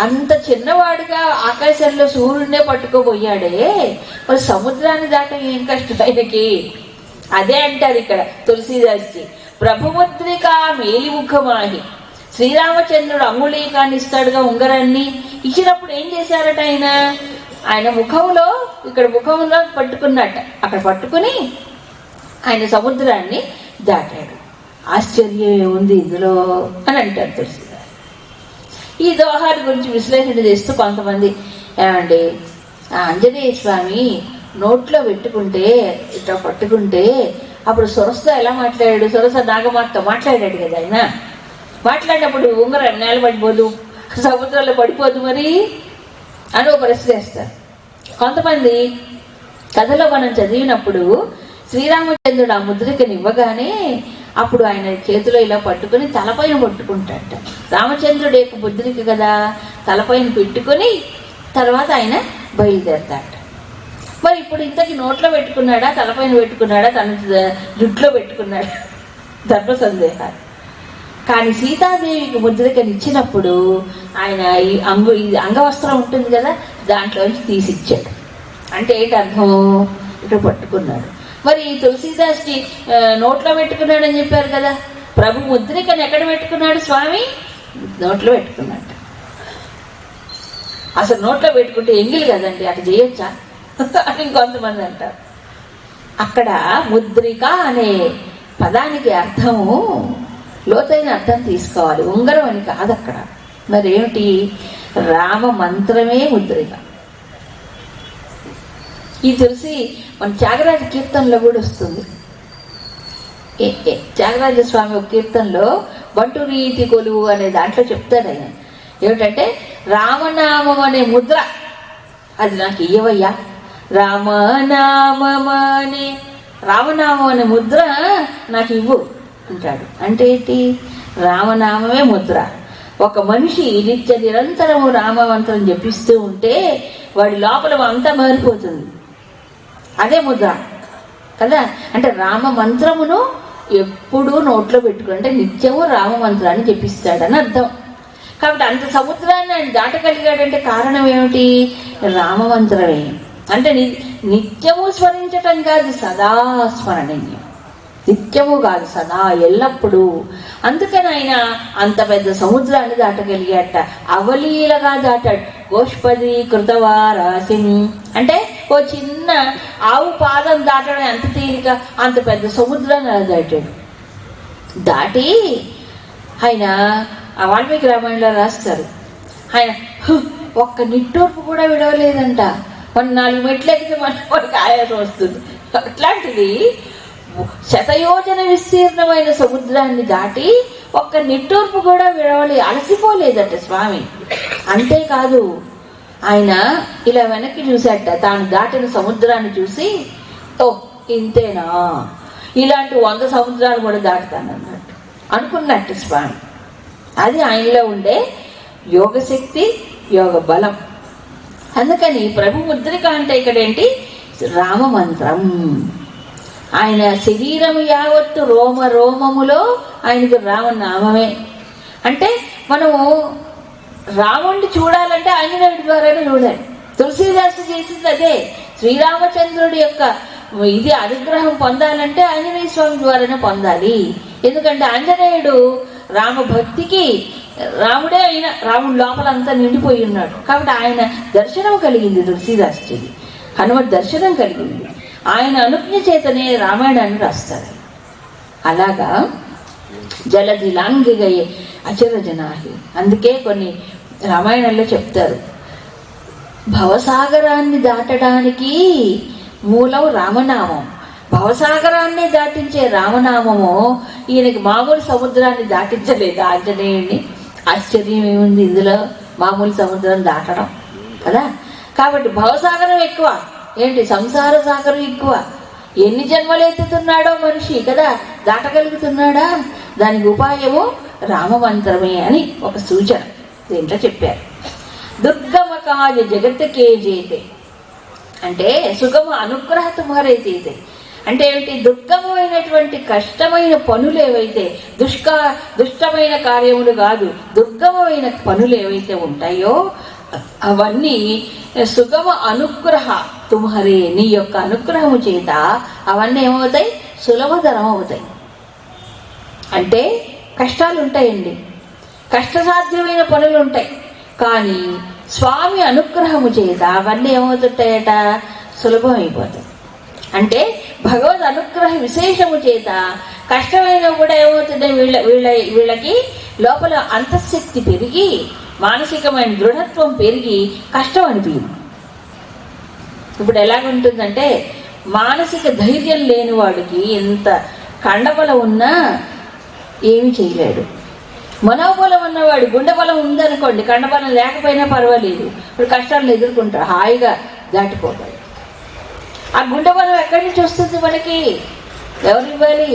అంత చిన్నవాడుగా ఆకాశంలో సూర్యుడినే పట్టుకోబోయాడే, మరి సముద్రాన్ని దాటం ఏం కష్టం ఆయనకి. అదే అంటారు ఇక్కడ తులసీదాస్జీ, ప్రభుముద్రిక మేలిముఖమాహి. శ్రీరామచంద్రుడు అంగుళీకాన్ని ఇస్తాడుగా, ఉంగరాన్ని ఇచ్చినప్పుడు ఏం చేశారట ఆయన ముఖంలో, ఇక్కడ ముఖంలో పట్టుకున్నట్ట, అక్కడ పట్టుకుని ఆయన సముద్రాన్ని దాటాడు. ఆశ్చర్యం ఏముంది ఇందులో అని అంటారు తులసీదాస్. ఈ దోహాల గురించి విశ్లేషణ చేస్తూ కొంతమంది ఏమండి, ఆంజనేయ స్వామి నోట్లో పెట్టుకుంటే ఇట్లా పట్టుకుంటే అప్పుడు సొరసతో ఎలా మాట్లాడాడు? సొరస నాగమాతో మాట్లాడాడు కదా ఆయన. మాట్లాడినప్పుడు ఉంగరం నేల పడిపోదు, సముద్రంలో పడిపోదు మరి అని ఒక ప్రశ్న వేస్తారు. కొంతమంది కథలో మనం చదివినప్పుడు శ్రీరామచంద్రుడు ఆ ముద్రికని ఇవ్వగానే అప్పుడు ఆయన చేతిలో ఇలా పట్టుకుని తలపైన పట్టుకుంటాడట. రామచంద్రుడు యొక్క ముద్రిక కదా, తలపైన పెట్టుకుని తర్వాత ఆయన బయలుదేరతాడట. మరి ఇప్పుడు ఇంతకి నోట్లో పెట్టుకున్నాడా, తలపైన పెట్టుకున్నాడా, తన జుట్లో పెట్టుకున్నాడా, ధర్మ సందేహాలు. కానీ సీతాదేవికి ముద్రికనిచ్చినప్పుడు ఆయన ఈ అంగవస్త్రం ఉంటుంది కదా, దాంట్లోంచి తీసిచ్చాడు. అంటే ఏంటి అర్థం? ఇక్కడ పట్టుకున్నాడు. మరి తులసీదాస్కి నోట్లో పెట్టుకున్నాడని చెప్పారు కదా, ప్రభు ముద్రికను ఎక్కడ పెట్టుకున్నాడు స్వామి? నోట్లో పెట్టుకున్నాడు. అసలు నోట్లో పెట్టుకుంటే ఎంగిలి కదండి, అటు చేయొచ్చా అని ఇంకొంతమంది అంటారు. అక్కడ ముద్రిక అనే పదానికి అర్థము లోతైన అర్థం తీసుకోవాలి, ఉంగరం అని కాదు అక్కడ. మరి ఏమిటి? రామ మంత్రమే ముద్రిక. ఈ తులసి మన త్యాగరాజ కీర్తనలో కూడా వస్తుంది. త్యాగరాజ స్వామి ఒక కీర్తనలో బంటు రీతి కొలువు అనే దాంట్లో చెప్తాడు ఆయన. ఏమిటంటే రామనామం అనే ముద్ర అది నాకు ఇయ్యవయ్యా, రామనామం అనే ముద్ర నాకు ఇవ్వు అంటాడు. అంటే ఏంటి? రామనామమే ముద్ర. ఒక మనిషి నిత్య నిరంతరము రామమంత్రం జపిస్తూ ఉంటే వాడి లోపల అంతా మారిపోతుంది. అదే ముద్ర కదా. అంటే రామ మంత్రమును ఎప్పుడూ నోట్లో పెట్టుకుంటే నిత్యము రామ మంత్రాన్ని జపిస్తాడని అర్థం. కాబట్టి అంత సముద్రాన్ని ఆయన దాటగలిగాడంటే కారణం ఏమిటి? రామమంత్రమే. అంటే నిత్యము స్మరించటం కాదు, సదా స్మరణీయం. నిత్యము కాదు, సదా, ఎల్లప్పుడూ. అందుకని ఆయన అంత పెద్ద సముద్రాన్ని దాటగలిగాట. అవలీలగా దాటాడు. గోష్పది కృతవారాసిం అంటే ఓ చిన్న ఆవు పాదం దాటడం ఎంత తేలిక, అంత పెద్ద సముద్రాన్ని అలా దాటాడు. దాటి ఆయన వాల్మీకి రామాయణంలో రాస్తారు, ఆయన ఒక్క నిట్టూర్పు కూడా విడవలేదంట. మన 4 మెట్లు ఎక్కితే మనకి ఆయాసం వస్తుంది. అట్లాంటిది శతయోజన విస్తీర్ణమైన సముద్రాన్ని దాటి ఒక్క నిట్టూర్పు కూడా విడవలే, అలసిపోలేదట స్వామి. అంతేకాదు ఆయన ఇలా వెనక్కి చూశాట, తాను దాటిన సముద్రాన్ని చూసి, ఓ ఇంతేనా, ఇలాంటి 100 సముద్రాలు కూడా దాటుతానన్నట్టు అనుకున్నట్టు స్వామి. అది ఆయనలో ఉండే యోగశక్తి, యోగ బలం. అందుకని ప్రభు ముద్రిక అంటే ఇక్కడ ఏంటి? రామమంత్రం. ఆయన శరీరం యావత్తు రోమ రోమములో ఆయనకు రామనామమే. అంటే మనము రాముడిని చూడాలంటే ఆంజనేయుడి ద్వారానే చూడాలి. తులసీదాసు చేసింది అదే. శ్రీరామచంద్రుడి యొక్క ఇది అనుగ్రహం పొందాలంటే ఆంజనేయ స్వామి ద్వారానే పొందాలి. ఎందుకంటే ఆంజనేయుడు రామభక్తికి రాముడే అయిన, రాముడు లోపలంతా నిండిపోయి ఉన్నాడు. కాబట్టి ఆయన దర్శనం కలిగింది తులసీదాసుకి, హనుమత్ దర్శనం కలిగింది. ఆయన అనుజ్ఞ చేతనే రామాయణాన్ని రాస్తారు. అలాగా జలధి లాంగిగయే అచరజనాహి. అందుకే కొన్ని రామాయణంలో చెప్తారు, భవసాగరాన్ని దాటడానికి మూలం రామనామం. భవసాగరాన్ని దాటించే రామనామము ఈయనకి మామూలు సముద్రాన్ని దాటించలేదు ఆంజనేయుడిని. ఆశ్చర్యం ఏముంది ఇందులో? మామూలు సముద్రం దాటడం కదా. కాబట్టి భవసాగరం ఎక్కువ, ఏంటి సంసార సాగరం ఎక్కువ. ఎన్ని జన్మలు ఎత్తుతున్నాడో మనిషి కదా, దాటగలుగుతున్నాడా? దానికి ఉపాయము రామమంత్రమే అని ఒక సూచన దీంట్లో చెప్పారు. దుర్గమకాయ జగత్కే జేతే అంటే సుగమ అనుగ్రహ తుమారే చేతే అంటే ఏమిటి? దుర్గమమైనటువంటి కష్టమైన పనులు ఏవైతే, దుష్టమైన కార్యములు కాదు, దుర్గమమైన పనులు ఏవైతే ఉంటాయో అవన్నీ సుగమ అనుగ్రహ తుమ్హరే, నీ యొక్క అనుగ్రహము చేత అవన్నీ ఏమవుతాయి? సులభతరం అవుతాయి. అంటే కష్టాలు ఉంటాయండి, కష్టసాధ్యమైన పనులు ఉంటాయి. కానీ స్వామి అనుగ్రహము చేత అవన్నీ ఏమవుతుంటాయట? సులభం అయిపోతాయి. అంటే భగవద్ అనుగ్రహ విశేషము చేత కష్టమైన కూడా ఏమవుతుంటాయి? వీళ్ళకి లోపల అంతఃశక్తి పెరిగి, మానసికమైన దృఢత్వం పెరిగి కష్టం అనిపించింది. ఇప్పుడు ఎలాగుంటుందంటే, మానసిక ధైర్యం లేని వాడికి ఎంత కండబలం ఉన్నా ఏమి చేయలేడు. మనోబలం ఉన్నవాడు, గుండె బలం ఉందనుకోండి, కండబలం లేకపోయినా పర్వాలేదు, ఇప్పుడు కష్టాలను ఎదుర్కొంటాడు, హాయిగా దాటిపోతాడు. ఆ గుండె బలం ఎక్కడి నుంచి వస్తుంది మనకి? ఎవరు ఇవ్వాలి?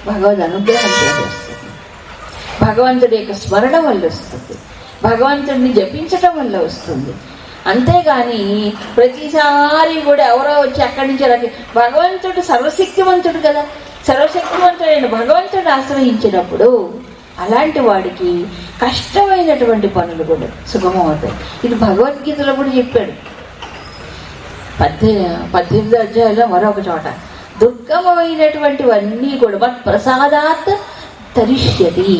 భగవద్ అనుగ్రహం వస్తుంది, భగవంతుడి యొక్క స్మరణ వల్ల వస్తుంది, భగవంతుడిని జపించటం వల్ల వస్తుంది. అంతేగాని ప్రతిసారి కూడా ఎవరో వచ్చి అక్కడి నుంచి భగవంతుడు సర్వశక్తివంతుడు కదా, సర్వశక్తివంతుడైన భగవంతుడిని ఆశ్రయించినప్పుడు అలాంటి వాడికి కష్టమైనటువంటి పనులు కూడా సుగమం అవుతాయి. ఇది భగవద్గీతలో కూడా చెప్పాడు. 18వ అధ్యాయంలో మరొక చోట దుర్గమమైనటువంటివన్నీ కూడా మత్ ప్రసాదాత్ తరిష్యతి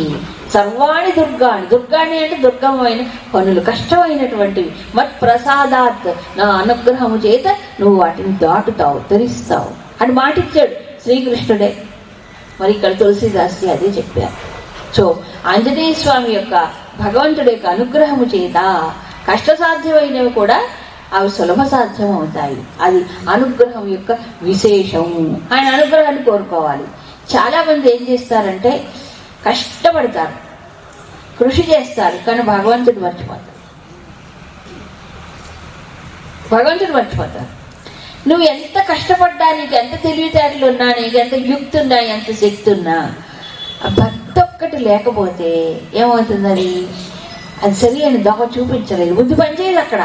సర్వాణి దుర్గాణి. దుర్గాణి అంటే దుర్గమమైన పనులు, కష్టమైనటువంటివి. మత్ ప్రసాదాత్, నా అనుగ్రహము చేత నువ్వు వాటిని దాటుతావు, తరిస్తావు అని మాటిచ్చాడు శ్రీకృష్ణుడే. మరి ఇక్కడ తులసీదాసి అదే చెప్పారు. సో ఆంజనేయ స్వామి యొక్క, భగవంతుడి యొక్క అనుగ్రహము చేత కష్టసాధ్యమైనవి కూడా అవి సులభ సాధ్యం అవుతాయి. అది అనుగ్రహం యొక్క విశేషం. ఆయన అనుగ్రహాన్ని కోరుకోవాలి. చాలామంది ఏం చేస్తారంటే కష్టపడతారు, కృషి చేస్తారు, కానీ భగవంతుడు మర్చిపోతారు. నువ్వు ఎంత కష్టపడ్డా, నీకు ఎంత తెలివితేటలు ఉన్నా, నీకు ఎంత యుక్తి ఉన్నా, ఎంత శక్తి ఉన్నా, ఆ భక్తి ఒక్కటి లేకపోతే ఏమవుతుంది? అది సరి అని దొంగ చూపించలేదు, బుద్ధి పనిచేయదు అక్కడ.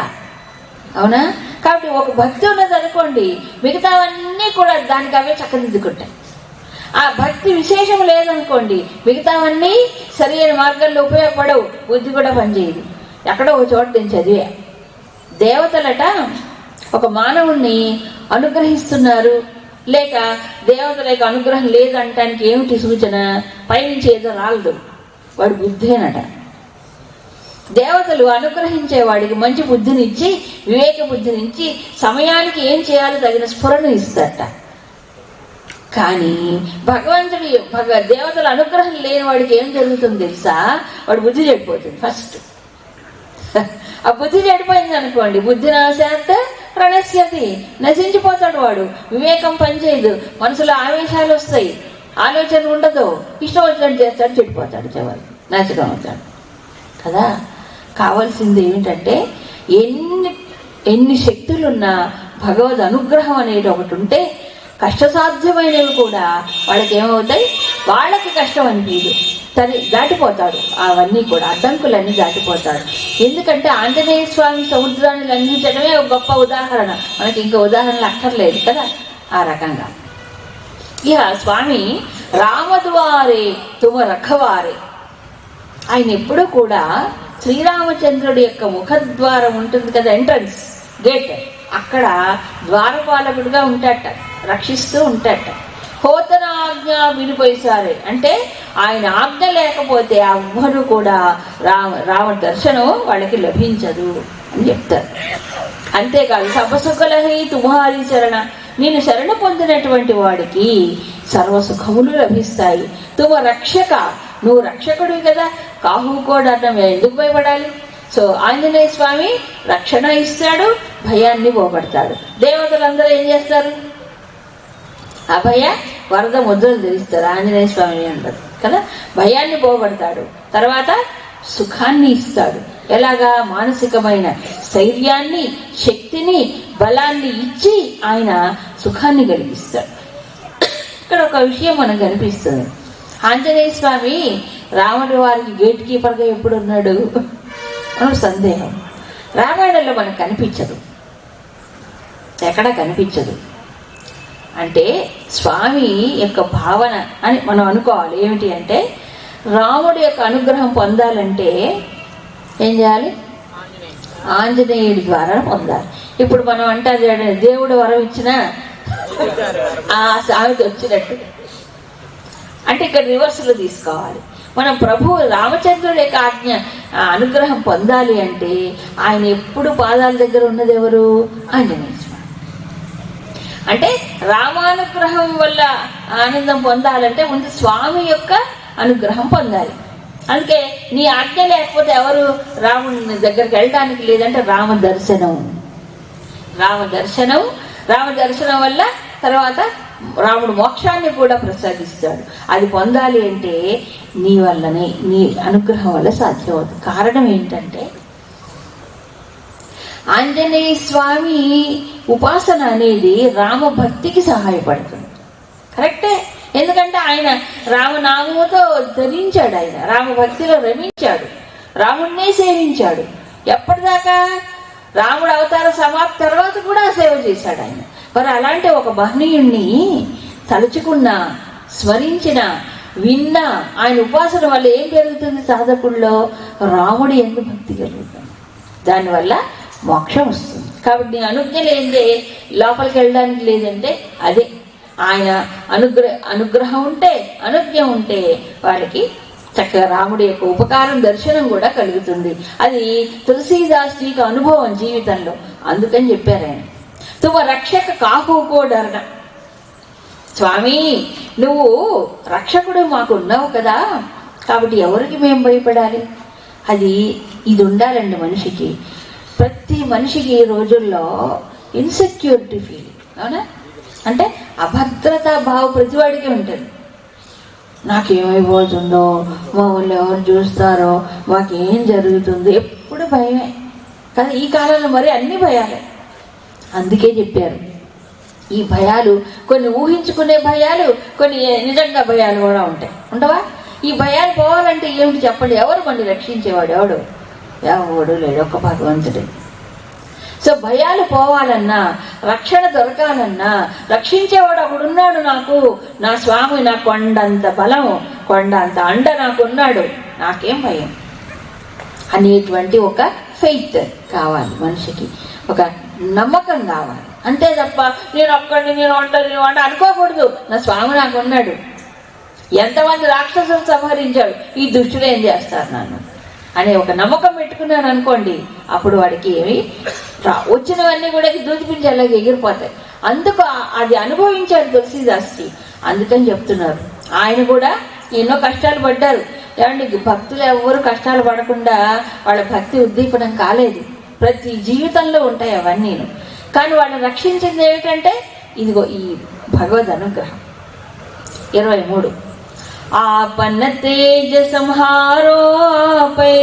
అవునా? కాబట్టి ఒక భక్తి ఉన్నది అనుకోండి, మిగతావన్నీ కూడా దానికి అవే చక్కదిద్దుకుంటాయి. ఆ భక్తి విశేషం లేదనుకోండి, మిగతావన్నీ సరైన మార్గంలో ఉపయోగపడవు, బుద్ధి కూడా పనిచేయదు. ఎక్కడో ఒక చోట నేను చదివా, దేవతలట ఒక మానవుణ్ణి అనుగ్రహిస్తున్నారు, లేక దేవతల యొక్క అనుగ్రహం లేదంటానికి ఏమిటి సూచన? పైనుంచి ఏదో రాలదు, వాడి బుద్ధేనట. దేవతలు అనుగ్రహించేవాడికి మంచి బుద్ధినిచ్చి, వివేక బుద్ధినిచ్చి, సమయానికి ఏం చేయాలో తగిన స్ఫురణ ఇస్తారట. కానీ భగవంతుడి దేవతల అనుగ్రహం లేని వాడికి ఏం జరుగుతుంది తెలుసా? వాడు బుద్ధి చెడిపోతుంది. ఫస్ట్ ఆ బుద్ధి చెడిపోయింది అనుకోండి, బుద్ధి నాశాత్ ప్రణశ్యతి, నశించిపోతాడు వాడు. వివేకం పనిచేయదు, మనసులో ఆవేశాలు వస్తాయి, ఆలోచన ఉండదు, ఇష్టం వచ్చినట్టు చేస్తాడు, చెడిపోతాడు, చివరి నాశనం అవుతాడు కదా. కావాల్సింది ఏమిటంటే, ఎన్ని శక్తులున్నా భగవద్ అనుగ్రహం అనేది ఒకటి ఉంటే కష్టసాధ్యమైనవి కూడా వాళ్ళకి ఏమవుతాయి, వాళ్ళకి కష్టం అనిపించదు, దాటిపోతాడు. అవన్నీ కూడా అడ్డంకులన్నీ దాటిపోతాడు. ఎందుకంటే ఆంజనేయ స్వామి సముద్రాన్ని లంఘించడమే ఒక గొప్ప ఉదాహరణ, మనకి ఇంకా ఉదాహరణలు అక్కర్లేదు కదా. ఆ రకంగా ఇక స్వామి రామద్వారే తుమ రఖవారే, ఆయన ఎప్పుడూ కూడా శ్రీరామచంద్రుడి యొక్క ముఖద్వారం ఉంటుంది కదా, ఎంట్రన్స్ గేట్, అక్కడ ద్వారపాలకుడిగా ఉంటాడట, రక్షిస్తూ ఉంటాడట. హోతన ఆజ్ఞ వినిపోయిసారే అంటే ఆయన ఆజ్ఞ లేకపోతే ఎవ్వరూ కూడా రామ దర్శనం వాళ్ళకి లభించదు అని చెప్తారు. అంతేకాదు సర్వసుఖలహి తుమ్హారి శరణ, నేను శరణ పొందినటువంటి వాడికి సర్వసుఖములు లభిస్తాయి. తుమ రక్షక, నువ్వు రక్షకుడివి కదా, కాహు కూడా ఎందుకు భయపడాలి? సో ఆంజనేయ స్వామి రక్షణ ఇస్తాడు, భయాన్ని పోగొడతాడు. దేవతలందరూ ఏం చేస్తారు? అభయ వరద ముద్రలు ధరిస్తారు, ఆంజనేయ స్వామి అంటారు కదా. భయాన్ని పోగొడతాడు, తర్వాత సుఖాన్ని ఇస్తాడు. ఎలాగా? మానసికమైన స్థైర్యాన్ని, శక్తిని, బలాన్ని ఇచ్చి ఆయన సుఖాన్ని కలిగిస్తాడు. ఇక్కడ ఒక విషయం మనకు కనిపిస్తుంది. ఆంజనేయ స్వామి రాముడి వారికి గేట్ కీపర్గా ఎప్పుడు ఉన్నాడు అని సందేహం. రామాయణంలో మనకు కనిపించదు, ఎక్కడ కనిపించదు. అంటే స్వామి యొక్క భావన అని మనం అనుకోవాలి. ఏమిటి అంటే, రాముడి యొక్క అనుగ్రహం పొందాలంటే ఏం చేయాలి? ఆంజనేయుడి ద్వారా పొందాలి. ఇప్పుడు మనం అంటారు, దేవుడు వరం ఇచ్చినా ఆ సామెత వచ్చినట్టు. అంటే ఇక్కడ రివర్స్లో తీసుకోవాలి. మనం ప్రభు రామచంద్రుడి యొక్క అనుగ్రహం పొందాలి అంటే ఆయన ఎప్పుడు పాదాల దగ్గర ఉన్నది ఎవరు? ఆంజనేయ స్వామి. అంటే రామానుగ్రహం వల్ల ఆనందం పొందాలంటే ముందు స్వామి యొక్క అనుగ్రహం పొందాలి. అందుకే నీ ఆజ్ఞ లేకపోతే ఎవరు రాముని దగ్గరికి వెళ్ళడానికి లేదంటే రామదర్శనం వల్ల తర్వాత రాముడు మోక్షాన్ని కూడా ప్రసాదిస్తాడు. అది పొందాలి అంటే నీ వల్లనే, నీ అనుగ్రహం వల్ల సాధ్యం అవుతుంది. కారణం ఏంటంటే ఆంజనేయ స్వామి ఉపాసన అనేది రామభక్తికి సహాయపడుతుంది. కరెక్టే. ఎందుకంటే ఆయన రామనామముతో ధరించాడు, ఆయన రామభక్తిలో రమించాడు, రాముడినే సేవించాడు. ఎప్పటిదాకా? రాముడు అవతార సమాప్తి తర్వాత కూడా సేవ చేశాడు ఆయన. మరి అలాంటి ఒక మహనీయుణ్ణి తలుచుకున్న, స్మరించిన, విన్న ఆయన ఉపాసన వల్ల ఏం జరుగుతుంది? సాధకుల్లో రాముడి ఎందుకు భక్తి కలుగుతుంది, దానివల్ల మోక్షం వస్తుంది. కాబట్టి అనుజ్ఞ లేదే లోపలికి వెళ్ళడానికి లేదంటే అదే ఆయన అనుగ్రహం ఉంటే, అనుజ్ఞ ఉంటే వాళ్ళకి చక్కగా రాముడి యొక్క ఉపకారం, దర్శనం కూడా కలుగుతుంది. అది తులసీదాసుకి అనుభవం జీవితంలో. అందుకని చెప్పారు ఆయన, తుమ రక్షక కాహుకోడర్న, స్వామి నువ్వు రక్షకుడు మాకు ఉన్నావు కదా, కాబట్టి ఎవరికి మేము భయపడాలి? ఇది ఉండాలండి మనిషికి. ప్రతి మనిషికి ఈ రోజుల్లో ఇన్సెక్యూరిటీ ఫీలింగ్, అవునా? అంటే అభద్రతా భావం ప్రతివాడికి ఉంటుంది. నాకేమైపోతుందో, మా వాళ్ళు ఎవరు చూస్తారో, మాకేం జరుగుతుందో, ఎప్పుడు భయమే కదా. ఈ కాలంలో మరి అన్ని భయాలే. అందుకే చెప్పారు ఈ భయాలు, కొన్ని ఊహించుకునే భయాలు, కొన్ని నిజంగా భయాలు కూడా ఉంటాయి, ఉండవా? ఈ భయాలు పోవాలంటే ఏమిటి చెప్పండి? ఎవరు మనల్ని రక్షించేవాడు? ఎవడు లేడు, ఒక్క భగవంతుడే. సో భయాలు పోవాలన్నా, రక్షణ దొరకాలన్నా, రక్షించేవాడు ఒకడున్నాడు నాకు, నా స్వామి నా కొండంత బలం, కొండంత అండ నాకున్నాడు, నాకేం భయం అనేటువంటి ఒక ఫెయిత్ కావాలి మనిషికి, ఒక నమ్మకం కావాలి. అంతే తప్ప నేను ఒక్కడిని నేను ఒంటరి అనుకోకూడదు. నా స్వామి నాకు ఉన్నాడు. ఎంతమంది రాక్షసులు సంహరించాడు, ఈ దుష్టులు ఏం చేస్తారు నన్ను అనే ఒక నమ్మకం పెట్టుకున్నాను అనుకోండి, అప్పుడు వాడికి ఏమి వచ్చినవన్నీ కూడా దూచిపించేలాగా ఎగిరిపోతాయి. అందుకు అది అనుభవించాడు తులసీదాస్జీ. అందుకని చెప్తున్నారు, ఆయన కూడా ఎన్నో కష్టాలు పడ్డారు. ఏమండి, భక్తులు ఎవరు కష్టాలు పడకుండా వాళ్ళ భక్తి ఉద్దీపనం కాలేదు. ప్రతి జీవితంలో ఉంటాయి అవన్నీ. కానీ వాళ్ళని రక్షించింది ఏమిటంటే ఇదిగో ఈ భగవద్ అనుగ్రహం. 23 आपन तेज संहारो आपै,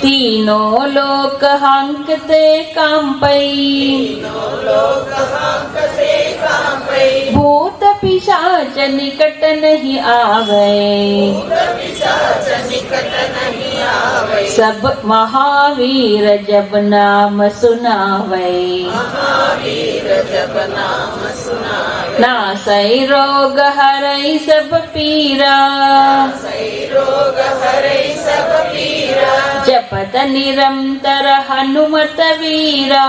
तीनों लोक हांकते कांपै, भूत पिशाच निकट नहीं आवे, सब महावीर जब नाम सुनावे, नासै रोग हरै सब पीरा, जपत निरंतर हनुमत वीरा,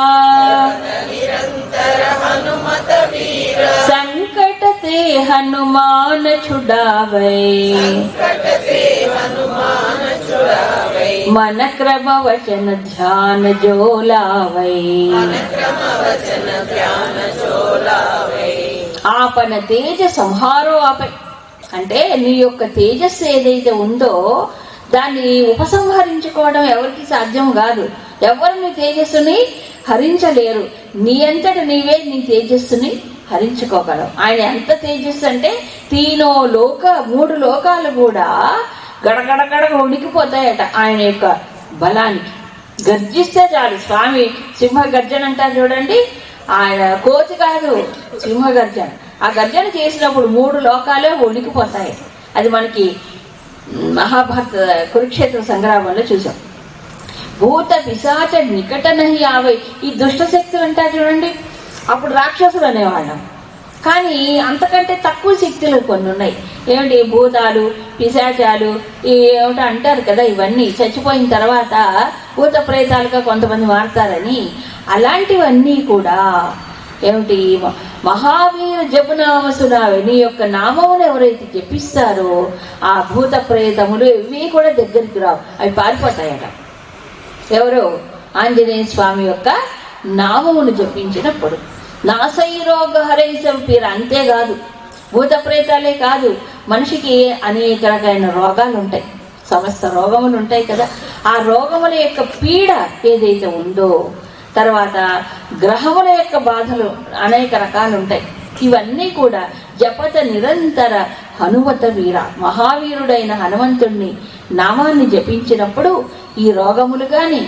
संकट ते हनुमान छुड़ावे, मन क्रम वचन ध्यान जो लावे, ఆపన తేజ సంహారో ఆపై అంటే నీ యొక్క తేజస్సు ఏదైతే ఉందో దాన్ని ఉపసంహరించుకోవడం ఎవరికి సాధ్యం కాదు. ఎవరు నీ తేజస్సుని హరించలేరు. నీ అంతట నీవే నీ తేజస్సుని హరించుకోగలవు. ఆయన ఎంత తేజస్సు అంటే తీనో లోక 3 లోకాలు కూడా గడగడగడ ఉడికిపోతాయట ఆయన యొక్క బలానికి. గర్జిస్తే చాలు. స్వామి సింహ గర్జన అంటారు చూడండి, ఆయన కోతి కాదు, సింహ గర్జన. ఆ గర్జన చేసినప్పుడు 3 లోకాలే వణికిపోతాయి. అది మనకి మహాభారత కురుక్షేత్ర సంగ్రామంలో చూసాం. భూత పిశాచ నికట నహి ఆవై, ఈ దుష్ట శక్తులు అంటారు చూడండి, అప్పుడు రాక్షసులు అనేవాళ్ళం. కానీ అంతకంటే తక్కువ శక్తులు కొన్ని ఉన్నాయి. ఏమిటి, భూతాలు పిశాచాలు ఏమిటో అంటారు కదా, ఇవన్నీ చచ్చిపోయిన తర్వాత భూత ప్రేతాలుగా కొంతమంది మారుతారని. అలాంటివన్నీ కూడా ఏమిటి, మహావీర జపనామసునావి, నీ యొక్క నామమును ఎవరైతే జపిస్తారో ఆ భూత ప్రేతములు ఇవి కూడా దగ్గరికి రావు, అవి పారిపోతాయట. ఎవరో ఆంజనేయ స్వామి యొక్క నామమును జపించినప్పుడు. నాసై రోగ హరైసం పీర, అంతేకాదు భూత ప్రేతాలే కాదు, మనిషికి అనేక రకమైన రోగాలు ఉంటాయి, సమస్త రోగములు ఉంటాయి కదా. ఆ రోగముల యొక్క పీడ ఏదైతే ఉందో, తర్వాత గ్రహముల యొక్క బాధలు అనేక రకాలు ఉంటాయి. ఇవన్నీ కూడా జపత నిరంతర హనుమత వీర, మహావీరుడైన హనుమంతుడిని నామాన్ని జపించినప్పుడు ఈ రోగములు కానీ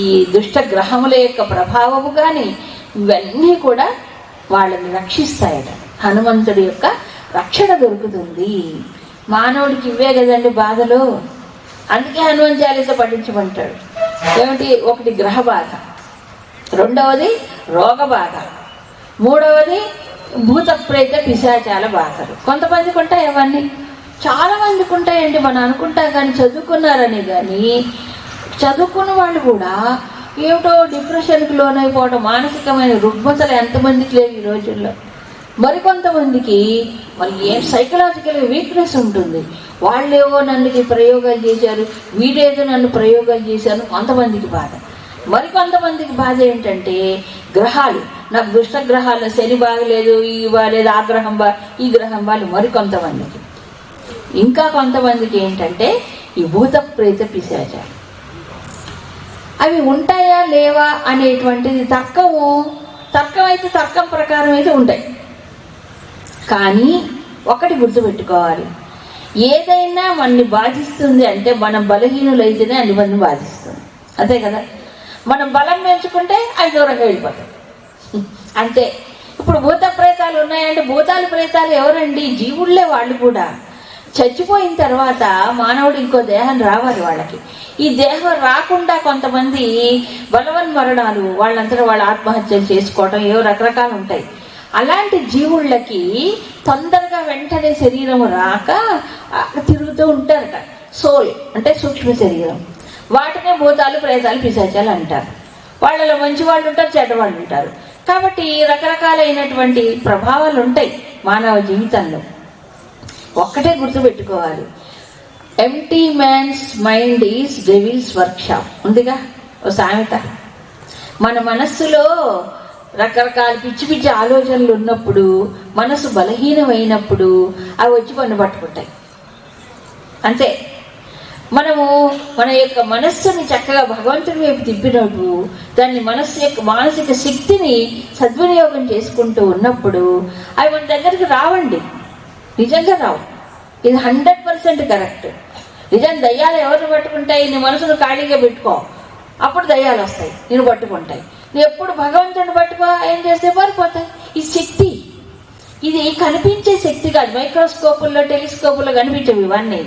ఈ దుష్ట గ్రహముల యొక్క ప్రభావము కానీ ఇవన్నీ కూడా వాళ్ళని రక్షిస్తాయట. హనుమంతుడి యొక్క రక్షణ దొరుకుతుంది. మానవుడికి ఇవే కదండి బాధలు. అందుకే హనుమాన్ చాలీస పఠించమంటాడు. ఏమిటి, ఒకటి గ్రహ బాధ, రెండవది రోగ బాధ, మూడవది భూత ప్రేత పిశాచాల బాధలు. కొంతమందికి ఉంటాయి అవన్నీ, చాలా మందికి ఉంటాయండి. మనం అనుకుంటాం కానీ చదువుకున్నారని, కానీ చదువుకున్న వాళ్ళు కూడా ఏమిటో డిప్రెషన్కి లోనైపోవడం, మానసికమైన రుగ్మతలు ఎంతమందికి లేవు ఈ రోజుల్లో. మరికొంతమందికి వాళ్ళు ఏం సైకలాజికల్ వీక్నెస్ ఉంటుంది. వాళ్ళేవో నన్ను ప్రయోగాలు చేశారు, వీడేదో నన్ను ప్రయోగాలు చేశారు, కొంతమందికి బాధ. మరికొంతమందికి బాధ ఏంటంటే గ్రహాలు, నాకు దుష్ట గ్రహాలు, శని బాగలేదు, ఈ బాగలేదు, ఆ గ్రహం ఈ గ్రహం వాళ్ళు. మరికొంతమందికి, ఇంకా కొంతమందికి ఏంటంటే ఈ భూత ప్రేత పిశాచాలు. అవి ఉంటాయా లేవా అనేటువంటిది తర్కం అయితే తర్కం ప్రకారం అయితే ఉంటాయి. కానీ ఒకటి గుర్తుపెట్టుకోవాలి, ఏదైనా మనని బాధిస్తుంది అంటే మనం బలహీనులైతేనే అన్ని మందిని బాధిస్తుంది. అంతే కదా. మనం బలం పెంచుకుంటే అవి దూరంగా వెళ్ళిపోతాయి, అంతే. ఇప్పుడు భూత ప్రేతాలు ఉన్నాయంటే భూతాలు ప్రేతాలు ఎవరండి? జీవుళ్ళే వాళ్ళు కూడా. చచ్చిపోయిన తర్వాత మానవుడు ఇంకో దేహం రావాలి వాళ్ళకి. ఈ దేహం రాకుండా కొంతమంది బలవన్ మరణాలు, వాళ్ళంతా వాళ్ళ ఆత్మహత్యలు చేసుకోవటం, ఏవో రకరకాలు ఉంటాయి. అలాంటి జీవుళ్ళకి తొందరగా వెంటనే శరీరం రాక తిరుగుతూ ఉంటారట. సోల్ అంటే సూక్ష్మ శరీరం. వాటినే భూతాలు, ప్రేతాలు, పిశాచాలు అంటారు. వాళ్ళలో మంచి వాళ్ళు ఉంటారు, చెడ్డవాళ్ళు ఉంటారు. కాబట్టి రకరకాలైనటువంటి ప్రభావాలు ఉంటాయి మానవ జీవితంలో. ఒక్కటే గుర్తుపెట్టుకోవాలి, empty man's mind is devil's workshop ఉందిగా ఓ సామెత. మన మనస్సులో రకరకాల పిచ్చి పిచ్చి ఆలోచనలు ఉన్నప్పుడు, మనసు బలహీనమైనప్పుడు అవి వచ్చి పన్ను పట్టుకుంటాయి అంతే. మనము మన యొక్క మనస్సుని చక్కగా భగవంతుడి వైపు తిప్పినప్పుడు, దాన్ని మనస్సు యొక్క మానసిక శక్తిని సద్వినియోగం చేసుకుంటూ ఉన్నప్పుడు అవి మన దగ్గరికి రావండి, నిజంగా రావు. ఇది 100% కరెక్ట్. నిజం దయ్యాలు ఎవరిని పట్టుకుంటాయి? నీ మనసును ఖాళీగా పెట్టుకో, అప్పుడు దయ్యాలు వస్తాయి, నేను పట్టుకుంటాయి. నువ్వు ఎప్పుడు భగవంతుడిని పట్టుకో, ఏం చేస్తే పారిపోతాయి. ఈ శక్తి, ఇది కనిపించే శక్తి కాదు. మైక్రోస్కోపుల్లో, టెలిస్కోపుల్లో కనిపించవు ఇవన్నీ.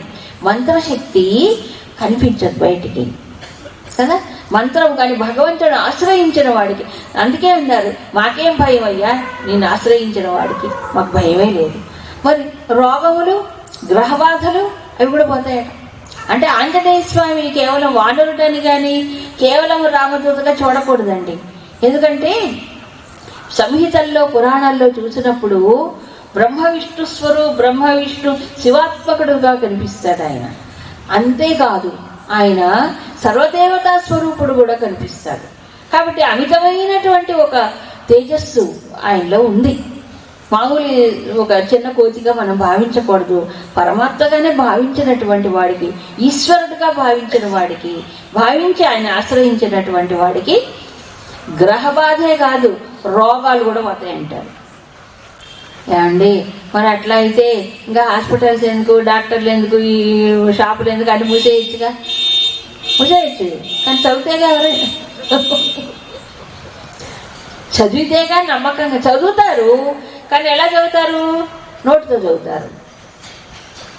మంత్రశక్తి కనిపించదు బయటికి కదా, మంత్రం. కానీ భగవంతుడు ఆశ్రయించిన వాడికి, అందుకే అన్నారు మాకేం భయం అయ్యా, నేను ఆశ్రయించిన వాడికి మాకు భయమే లేదు. మరి రోగములు, గ్రహబాధలు అవి కూడా పోతాయట. అంటే ఆంజనేయ స్వామి కేవలం వానరుడని కానీ కేవలం రామదూతగా చూడకూడదండి. ఎందుకంటే సంహితల్లో, పురాణాల్లో చూసినప్పుడు బ్రహ్మ విష్ణు శివాత్మకుడుగా కనిపిస్తాడు ఆయన. అంతేకాదు ఆయన సర్వదేవతా స్వరూపుడు కూడా కనిపిస్తాడు. కాబట్టి అమితమైనటువంటి ఒక తేజస్సు ఆయనలో ఉంది. మామూలు ఒక చిన్న కోతిగా మనం భావించకూడదు. పరమాత్మగానే భావించినటువంటి వాడికి, ఈశ్వరుడుగా భావించిన వాడికి, భావించి ఆయన ఆశ్రయించినటువంటి వాడికి గ్రహ బాధే కాదు, రోగాలు కూడా పోతాయంటారు. ఏమండి మరి అట్లా అయితే ఇంకా హాస్పిటల్స్ ఎందుకు, డాక్టర్లు ఎందుకు, ఈ షాపులు ఎందుకు, అన్ని మూసేయచ్చుగా. మూసేయచ్చు, కానీ చదివితేగా ఎవరైనా చదివితేగా నమ్మకంగా చదువుతారు. కానీ ఎలా చదువుతారు? నోటితో చదువుతారు.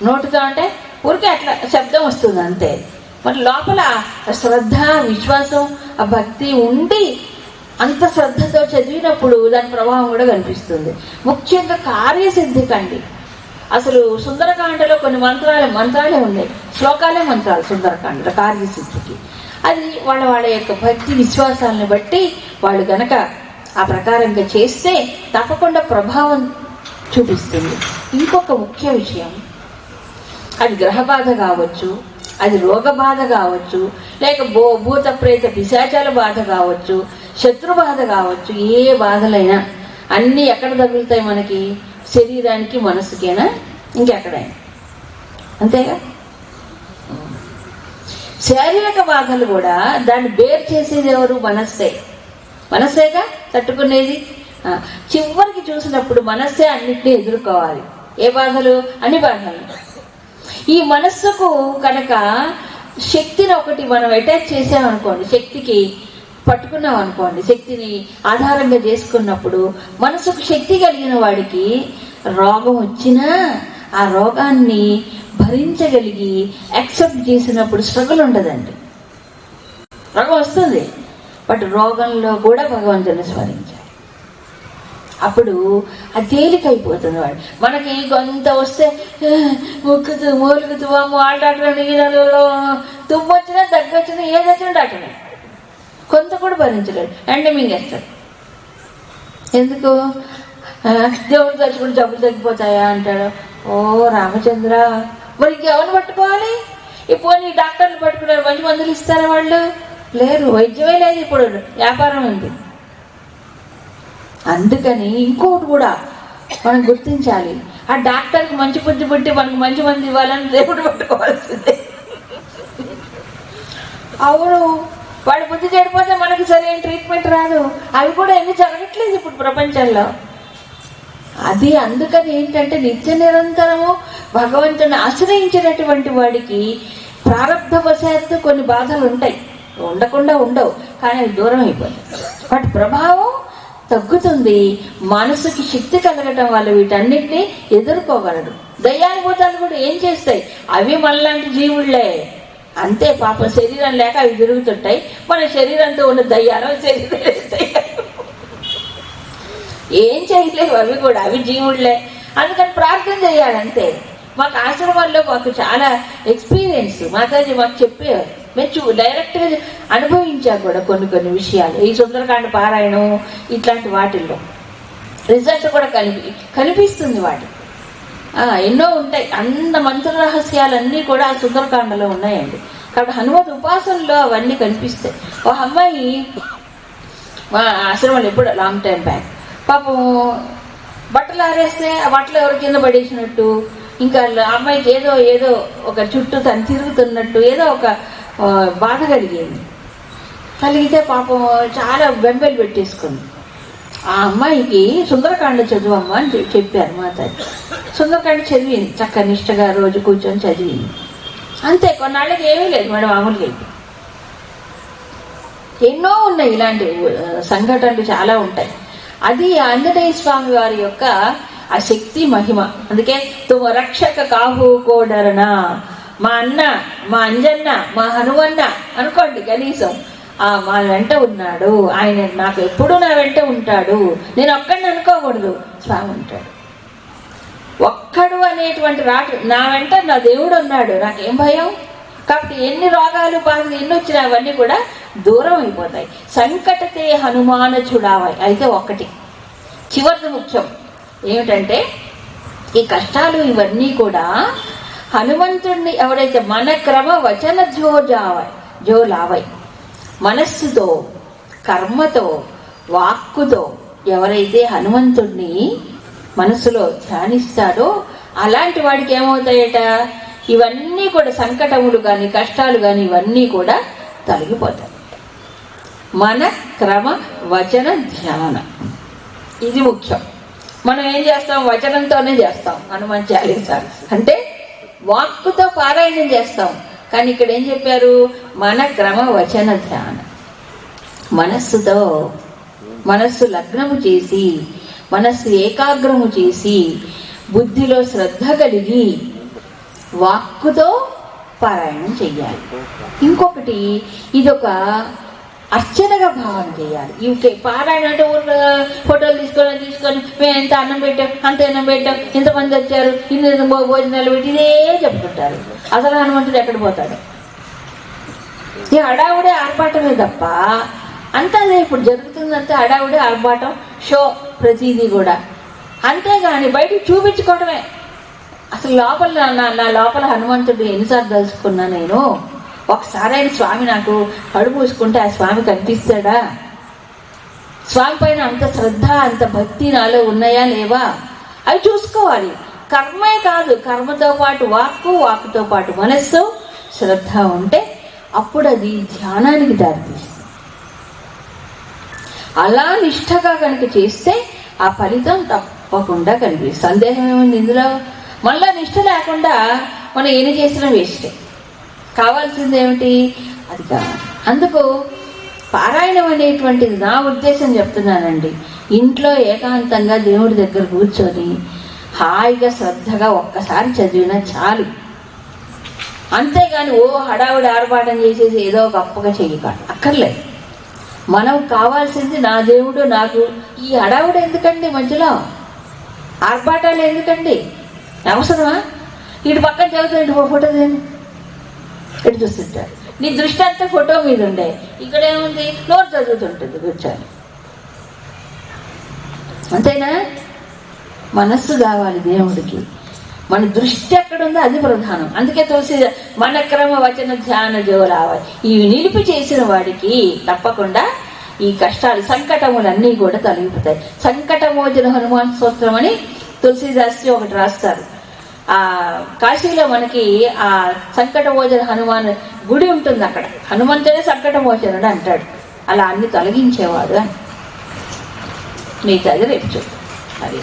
నోటితో అంటే ఊరికే అట్లా శబ్దం వస్తుంది అంతే. మరి లోపల శ్రద్ధ, విశ్వాసం, ఆ భక్తి ఉండి అంత శ్రద్ధతో చదివినప్పుడు దాని ప్రభావం కూడా కనిపిస్తుంది. ముఖ్యంగా కార్యసిద్ధికండి. అసలు సుందరకాండలో కొన్ని మంత్రాలే ఉన్నాయి, శ్లోకాలే మంత్రాలు సుందరకాండలో కార్యసిద్ధికి. అది వాళ్ళ యొక్క భక్తి విశ్వాసాలను బట్టి వాళ్ళు గనక ఆ ప్రకారంగా చేస్తే తప్పకుండా ప్రభావం చూపిస్తుంది. ఇంకొక ముఖ్య విషయం, అది గ్రహబాధ కావచ్చు, అది రోగ బాధ కావచ్చు, లేక భూత ప్రేత పిశాచాల బాధ కావచ్చు, శత్రు బాధ కావచ్చు, ఏ బాధలైనా అన్నీ ఎక్కడ తగులుతాయి మనకి? శరీరానికి, మనసుకేనా, ఇంకెక్కడైనా అంతేగా. శారీరక బాధలు కూడా దాన్ని బేర్ చేసేది ఎవరు? మనస్సేగా తట్టుకునేది. చివరికి చూసినప్పుడు మనస్సే అన్నిటినీ ఎదుర్కోవాలి. ఏ బాధలు? అన్ని బాధలు. ఈ మనస్సుకు కనుక శక్తిని ఒకటి మనం అటాచ్ చేసామనుకోండి, శక్తికి పట్టుకున్నాం అనుకోండి, శక్తిని ఆధారంగా చేసుకున్నప్పుడు మనసుకు శక్తి కలిగిన వాడికి రోగం వచ్చినా ఆ రోగాన్ని భరించగలిగి యాక్సెప్ట్ చేసినప్పుడు స్ట్రగుల్ ఉండదండి. రోగం వస్తుంది, బట్ రోగంలో కూడా భగవంతుని స్మరించాలి. అప్పుడు అది తేలికైపోతుంది. వాడు మనకి కొంత వస్తే ముక్కుతూ మూలుగుతూ ఆడాటలు, తుమ్మొచ్చినా, దగ్గొచ్చినా, ఏదొచ్చినా డాక్టర్ కొంత కూడా భరించలేడు, ఎండ మింగేస్తాడు. ఎందుకు? దేవుడు తలుచుకుని జబ్బులు తగ్గిపోతాయా అంటాడు. ఓ రామచంద్ర, మరి ఇంకెవరిని పట్టుకోవాలి? ఇప్పుడు నీ డాక్టర్లు పట్టుకున్నారు, మంచి మందులు ఇస్తారా? వాళ్ళు లేరు, వైద్యమే లేదు, ఇప్పుడు వ్యాపారం ఉంది. అందుకని ఇంకోటి కూడా మనం గుర్తించాలి, ఆ డాక్టర్కి మంచి బుద్ధి పుట్టి మనకు మంచి మంది ఇవ్వాలని దేవుడు పట్టుకోవాల్సిందే. అవును, వాడి బుద్ధి చెడిపోతే మనకి సరైన ట్రీట్మెంట్ రాదు. అవి కూడా ఎన్ని జరగట్లేదు ఇప్పుడు ప్రపంచంలో. అది అందుకని ఏంటంటే నిత్య నిరంతరము భగవంతుని ఆశ్రయించినటువంటి వాడికి ప్రారంభవశాత్తు కొన్ని బాధలు ఉంటాయి, ఉండకుండా ఉండవు, కానీ అవి దూరం అయిపోతాయి. వాటి ప్రభావం తగ్గుతుంది, మనసుకి శక్తి కలగటం వల్ల వీటన్నిటిని ఎదుర్కోగలడు. దయ్యానుభూతాలు కూడా ఏం చేస్తాయి? అవి మనలాంటి జీవుళ్లే, అంతే. పాపం శరీరం లేక అవి తిరుగుతుంటాయి. మన శరీరంతో ఉన్న దయ్యాలు ఏం చేయలేవు, అవి కూడా అవి జీవుళ్లే. అందుకని ప్రార్థన చేయాలి అంతే. మాకు ఆశ్రమాల్లో మాకు చాలా ఎక్స్పీరియన్స్ మాతాజీ మాకు చెప్పేవారు. మేము డైరెక్ట్గా అనుభవించాం కూడా కొన్ని విషయాలు. ఈ సుందరకాండ పారాయణం ఇట్లాంటి వాటిల్లో రిజల్ట్ కూడా కనిపిస్తుంది. వాటి ఎన్నో ఉంటాయి. అన్న మంత్ర రహస్యాలన్నీ కూడా ఆ సుందరకాండలో ఉన్నాయండి. కాబట్టి హనుమత్ ఉపాసనలో అవన్నీ కనిపిస్తాయి. ఒక అమ్మాయి మా ఆశ్రమంలో ఎప్పుడు లాంగ్ టైం బ్యాక్ పాపం బట్టలు ఆరేస్తే ఆ బట్టలు ఎవరి కింద పడేసినట్టు, ఇంకా అమ్మాయికి ఏదో ఒక చుట్టూ తను తిరుగుతున్నట్టు ఏదో ఒక బాధ కలిగితే పాపం చాలా బెంబేలు పెట్టేసుకుంది. ఆ అమ్మాయికి సుందరకాండ చదువమ్మా అని చెప్పారు మాతాజీ. సుందరకాండ చదివింది, చక్క నిష్టగా రోజు కూర్చొని చదివింది. అంతే. కొన్నాళ్ళకి ఏమీ లేదు మేడం, మామూలుగా. ఎన్నో ఉన్నాయి ఇలాంటి సంఘటనలు, చాలా ఉంటాయి. అది ఆంజనేయ స్వామి వారి యొక్క ఆ శక్తి మహిమ. అందుకే తుమ రక్షక కాహు కోడరనా, మా అన్న, మా అంజన్న, మా హనుమన్న అనుకోండి కనీసం. మా వెంట ఉన్నాడు ఆయన, నాకు ఎప్పుడూ నా వెంట ఉంటాడు, నేను ఒక్కడిని అనుకోకూడదు. స్వామి ఉంటాడు ఒక్కడు అనేటువంటి రాటు, నా వెంట నా దేవుడు ఉన్నాడు, నాకేం భయం. కాబట్టి ఎన్ని రోగాలు బాధలు ఎన్ని వచ్చినా అవన్నీ కూడా దూరం అయిపోతాయి. సంకటతే హనుమాన చూడావాయి. అయితే ఒకటి చివరిది ముఖ్యం ఏమిటంటే, ఈ కష్టాలు ఇవన్నీ కూడా హనుమంతుడిని ఎవరైతే మన క్రమ వచన జోలావై మనస్సుతో, కర్మతో, వాక్కుతో ఎవరైతే హనుమంతుడిని మనసులో ధ్యానిస్తాడో అలాంటి వాడికి ఏమవుతాయట, ఇవన్నీ కూడా సంకటములు కానీ కష్టాలు కానీ ఇవన్నీ కూడా తొలగిపోతాయి. మన క్రమ వచన ధ్యాన ఇది ముఖ్యం. మనం ఏం చేస్తాం? వచనంతోనే చేస్తాం. హనుమాన్ చాలీసా అంటే వాక్కుతో పారాయణం చేస్తాం. కానీ ఇక్కడ ఏం చెప్పారు? మన క్రమ వచన ధ్యాన, మనస్సుతో, మనస్సు లగ్నము చేసి, మనస్సు ఏకాగ్రము చేసి, బుద్ధిలో శ్రద్ధ కలిగి వాక్కుతో పారాయణం చెయ్యాలి. ఇంకొకటి, ఇదొక అర్చనగా భావన చేయాలి. ఇవి పారాయణ అంటే ఫోటోలు తీసుకొని మేము ఎంత అన్నం పెట్టాం, అంత అన్నం పెట్టాం, ఇంతమంది వచ్చారు, ఇన్ని భోజనాలు పెట్టి ఇదే చెప్పుకుంటారు. అసలు హనుమంతుడు ఎక్కడ పోతాడు? ఈ హడావుడే ఆర్భాటమే తప్ప అంతా అదే ఇప్పుడు జరుగుతుందంటే హడావుడే ఆర్భాటం, షో ప్రతిదీ కూడా. అంతేగాని బయటకు చూపించుకోవడమే. అసలు లోపల నా లోపల హనుమంతుడు ఎన్నిసార్లు తలుచుకున్నా నేను. ఒకసారి ఆయన స్వామి నాకు కడు పూసుకుంటే ఆ స్వామి కనిపిస్తాడా? స్వామి పైన అంత శ్రద్ధ అంత భక్తి నాలో ఉన్నాయా లేవా అవి చూసుకోవాలి. కర్మే కాదు, కర్మతో పాటు వాక్కుతో పాటు మనస్సు శ్రద్ధ ఉంటే అప్పుడు అది ధ్యానానికి దారితీస్తుంది. అలా నిష్ఠగా కనుక చేస్తే ఆ ఫలితం తప్పకుండా కనిపిస్తుంది. సందేహం ఏముంది ఇందులో? మళ్ళా నిష్ఠ లేకుండా మనం ఏం చేసినా వేస్టే. కావాల్సింది ఏమిటి? అది కావాలి. అందుకు పారాయణం అనేటువంటిది నా ఉద్దేశం చెప్తున్నానండి. ఇంట్లో ఏకాంతంగా దేవుడి దగ్గర కూర్చొని హాయిగా శ్రద్ధగా ఒక్కసారి చదివినా చాలు. అంతేగాని హడావుడి ఆర్భాటం చేసేసి ఏదో గొప్పగా అక్కర్లేదు. మనం కావాల్సింది నా దేవుడు నాకు. ఈ హడావుడు ఎందుకండి? మధ్యలో ఆర్భాటాలు ఎందుకండి? అవసరమా? ఇటు పక్కన చదువుతుంటే ఫోటో ఇటు చూస్తుంటారు. నీ దృష్టి అంతా ఫోటో మీద ఉండే, ఇక్కడ ఏముంది? నోరు చదువుతుంటుంది కూర్చొని. అంతేనా? మనస్సు కావాలి దేవుడికి. మన దృష్టి ఎక్కడుందో అది ప్రధానం. అందుకే తులసి మన క్రమ వచన ధ్యాన జోలావాలి. ఇవి నిలిపి చేసిన వాడికి తప్పకుండా ఈ కష్టాలు సంకటములన్నీ కూడా తొలగిపోతాయి. సంకటమోచన హనుమాన్ స్తోత్రం అని తులసిదాసి ఒకటి రాస్తారు. ఆ కాశీలో మనకి ఆ సంకటమోచన హనుమాన్ గుడి ఉంటుంది. అక్కడ హనుమంతుడే సంకటమోచనుడు అంటాడు. అలా అన్ని తొలగించేవాడు అని. మిగతాది రేపు చూద్దాం. అది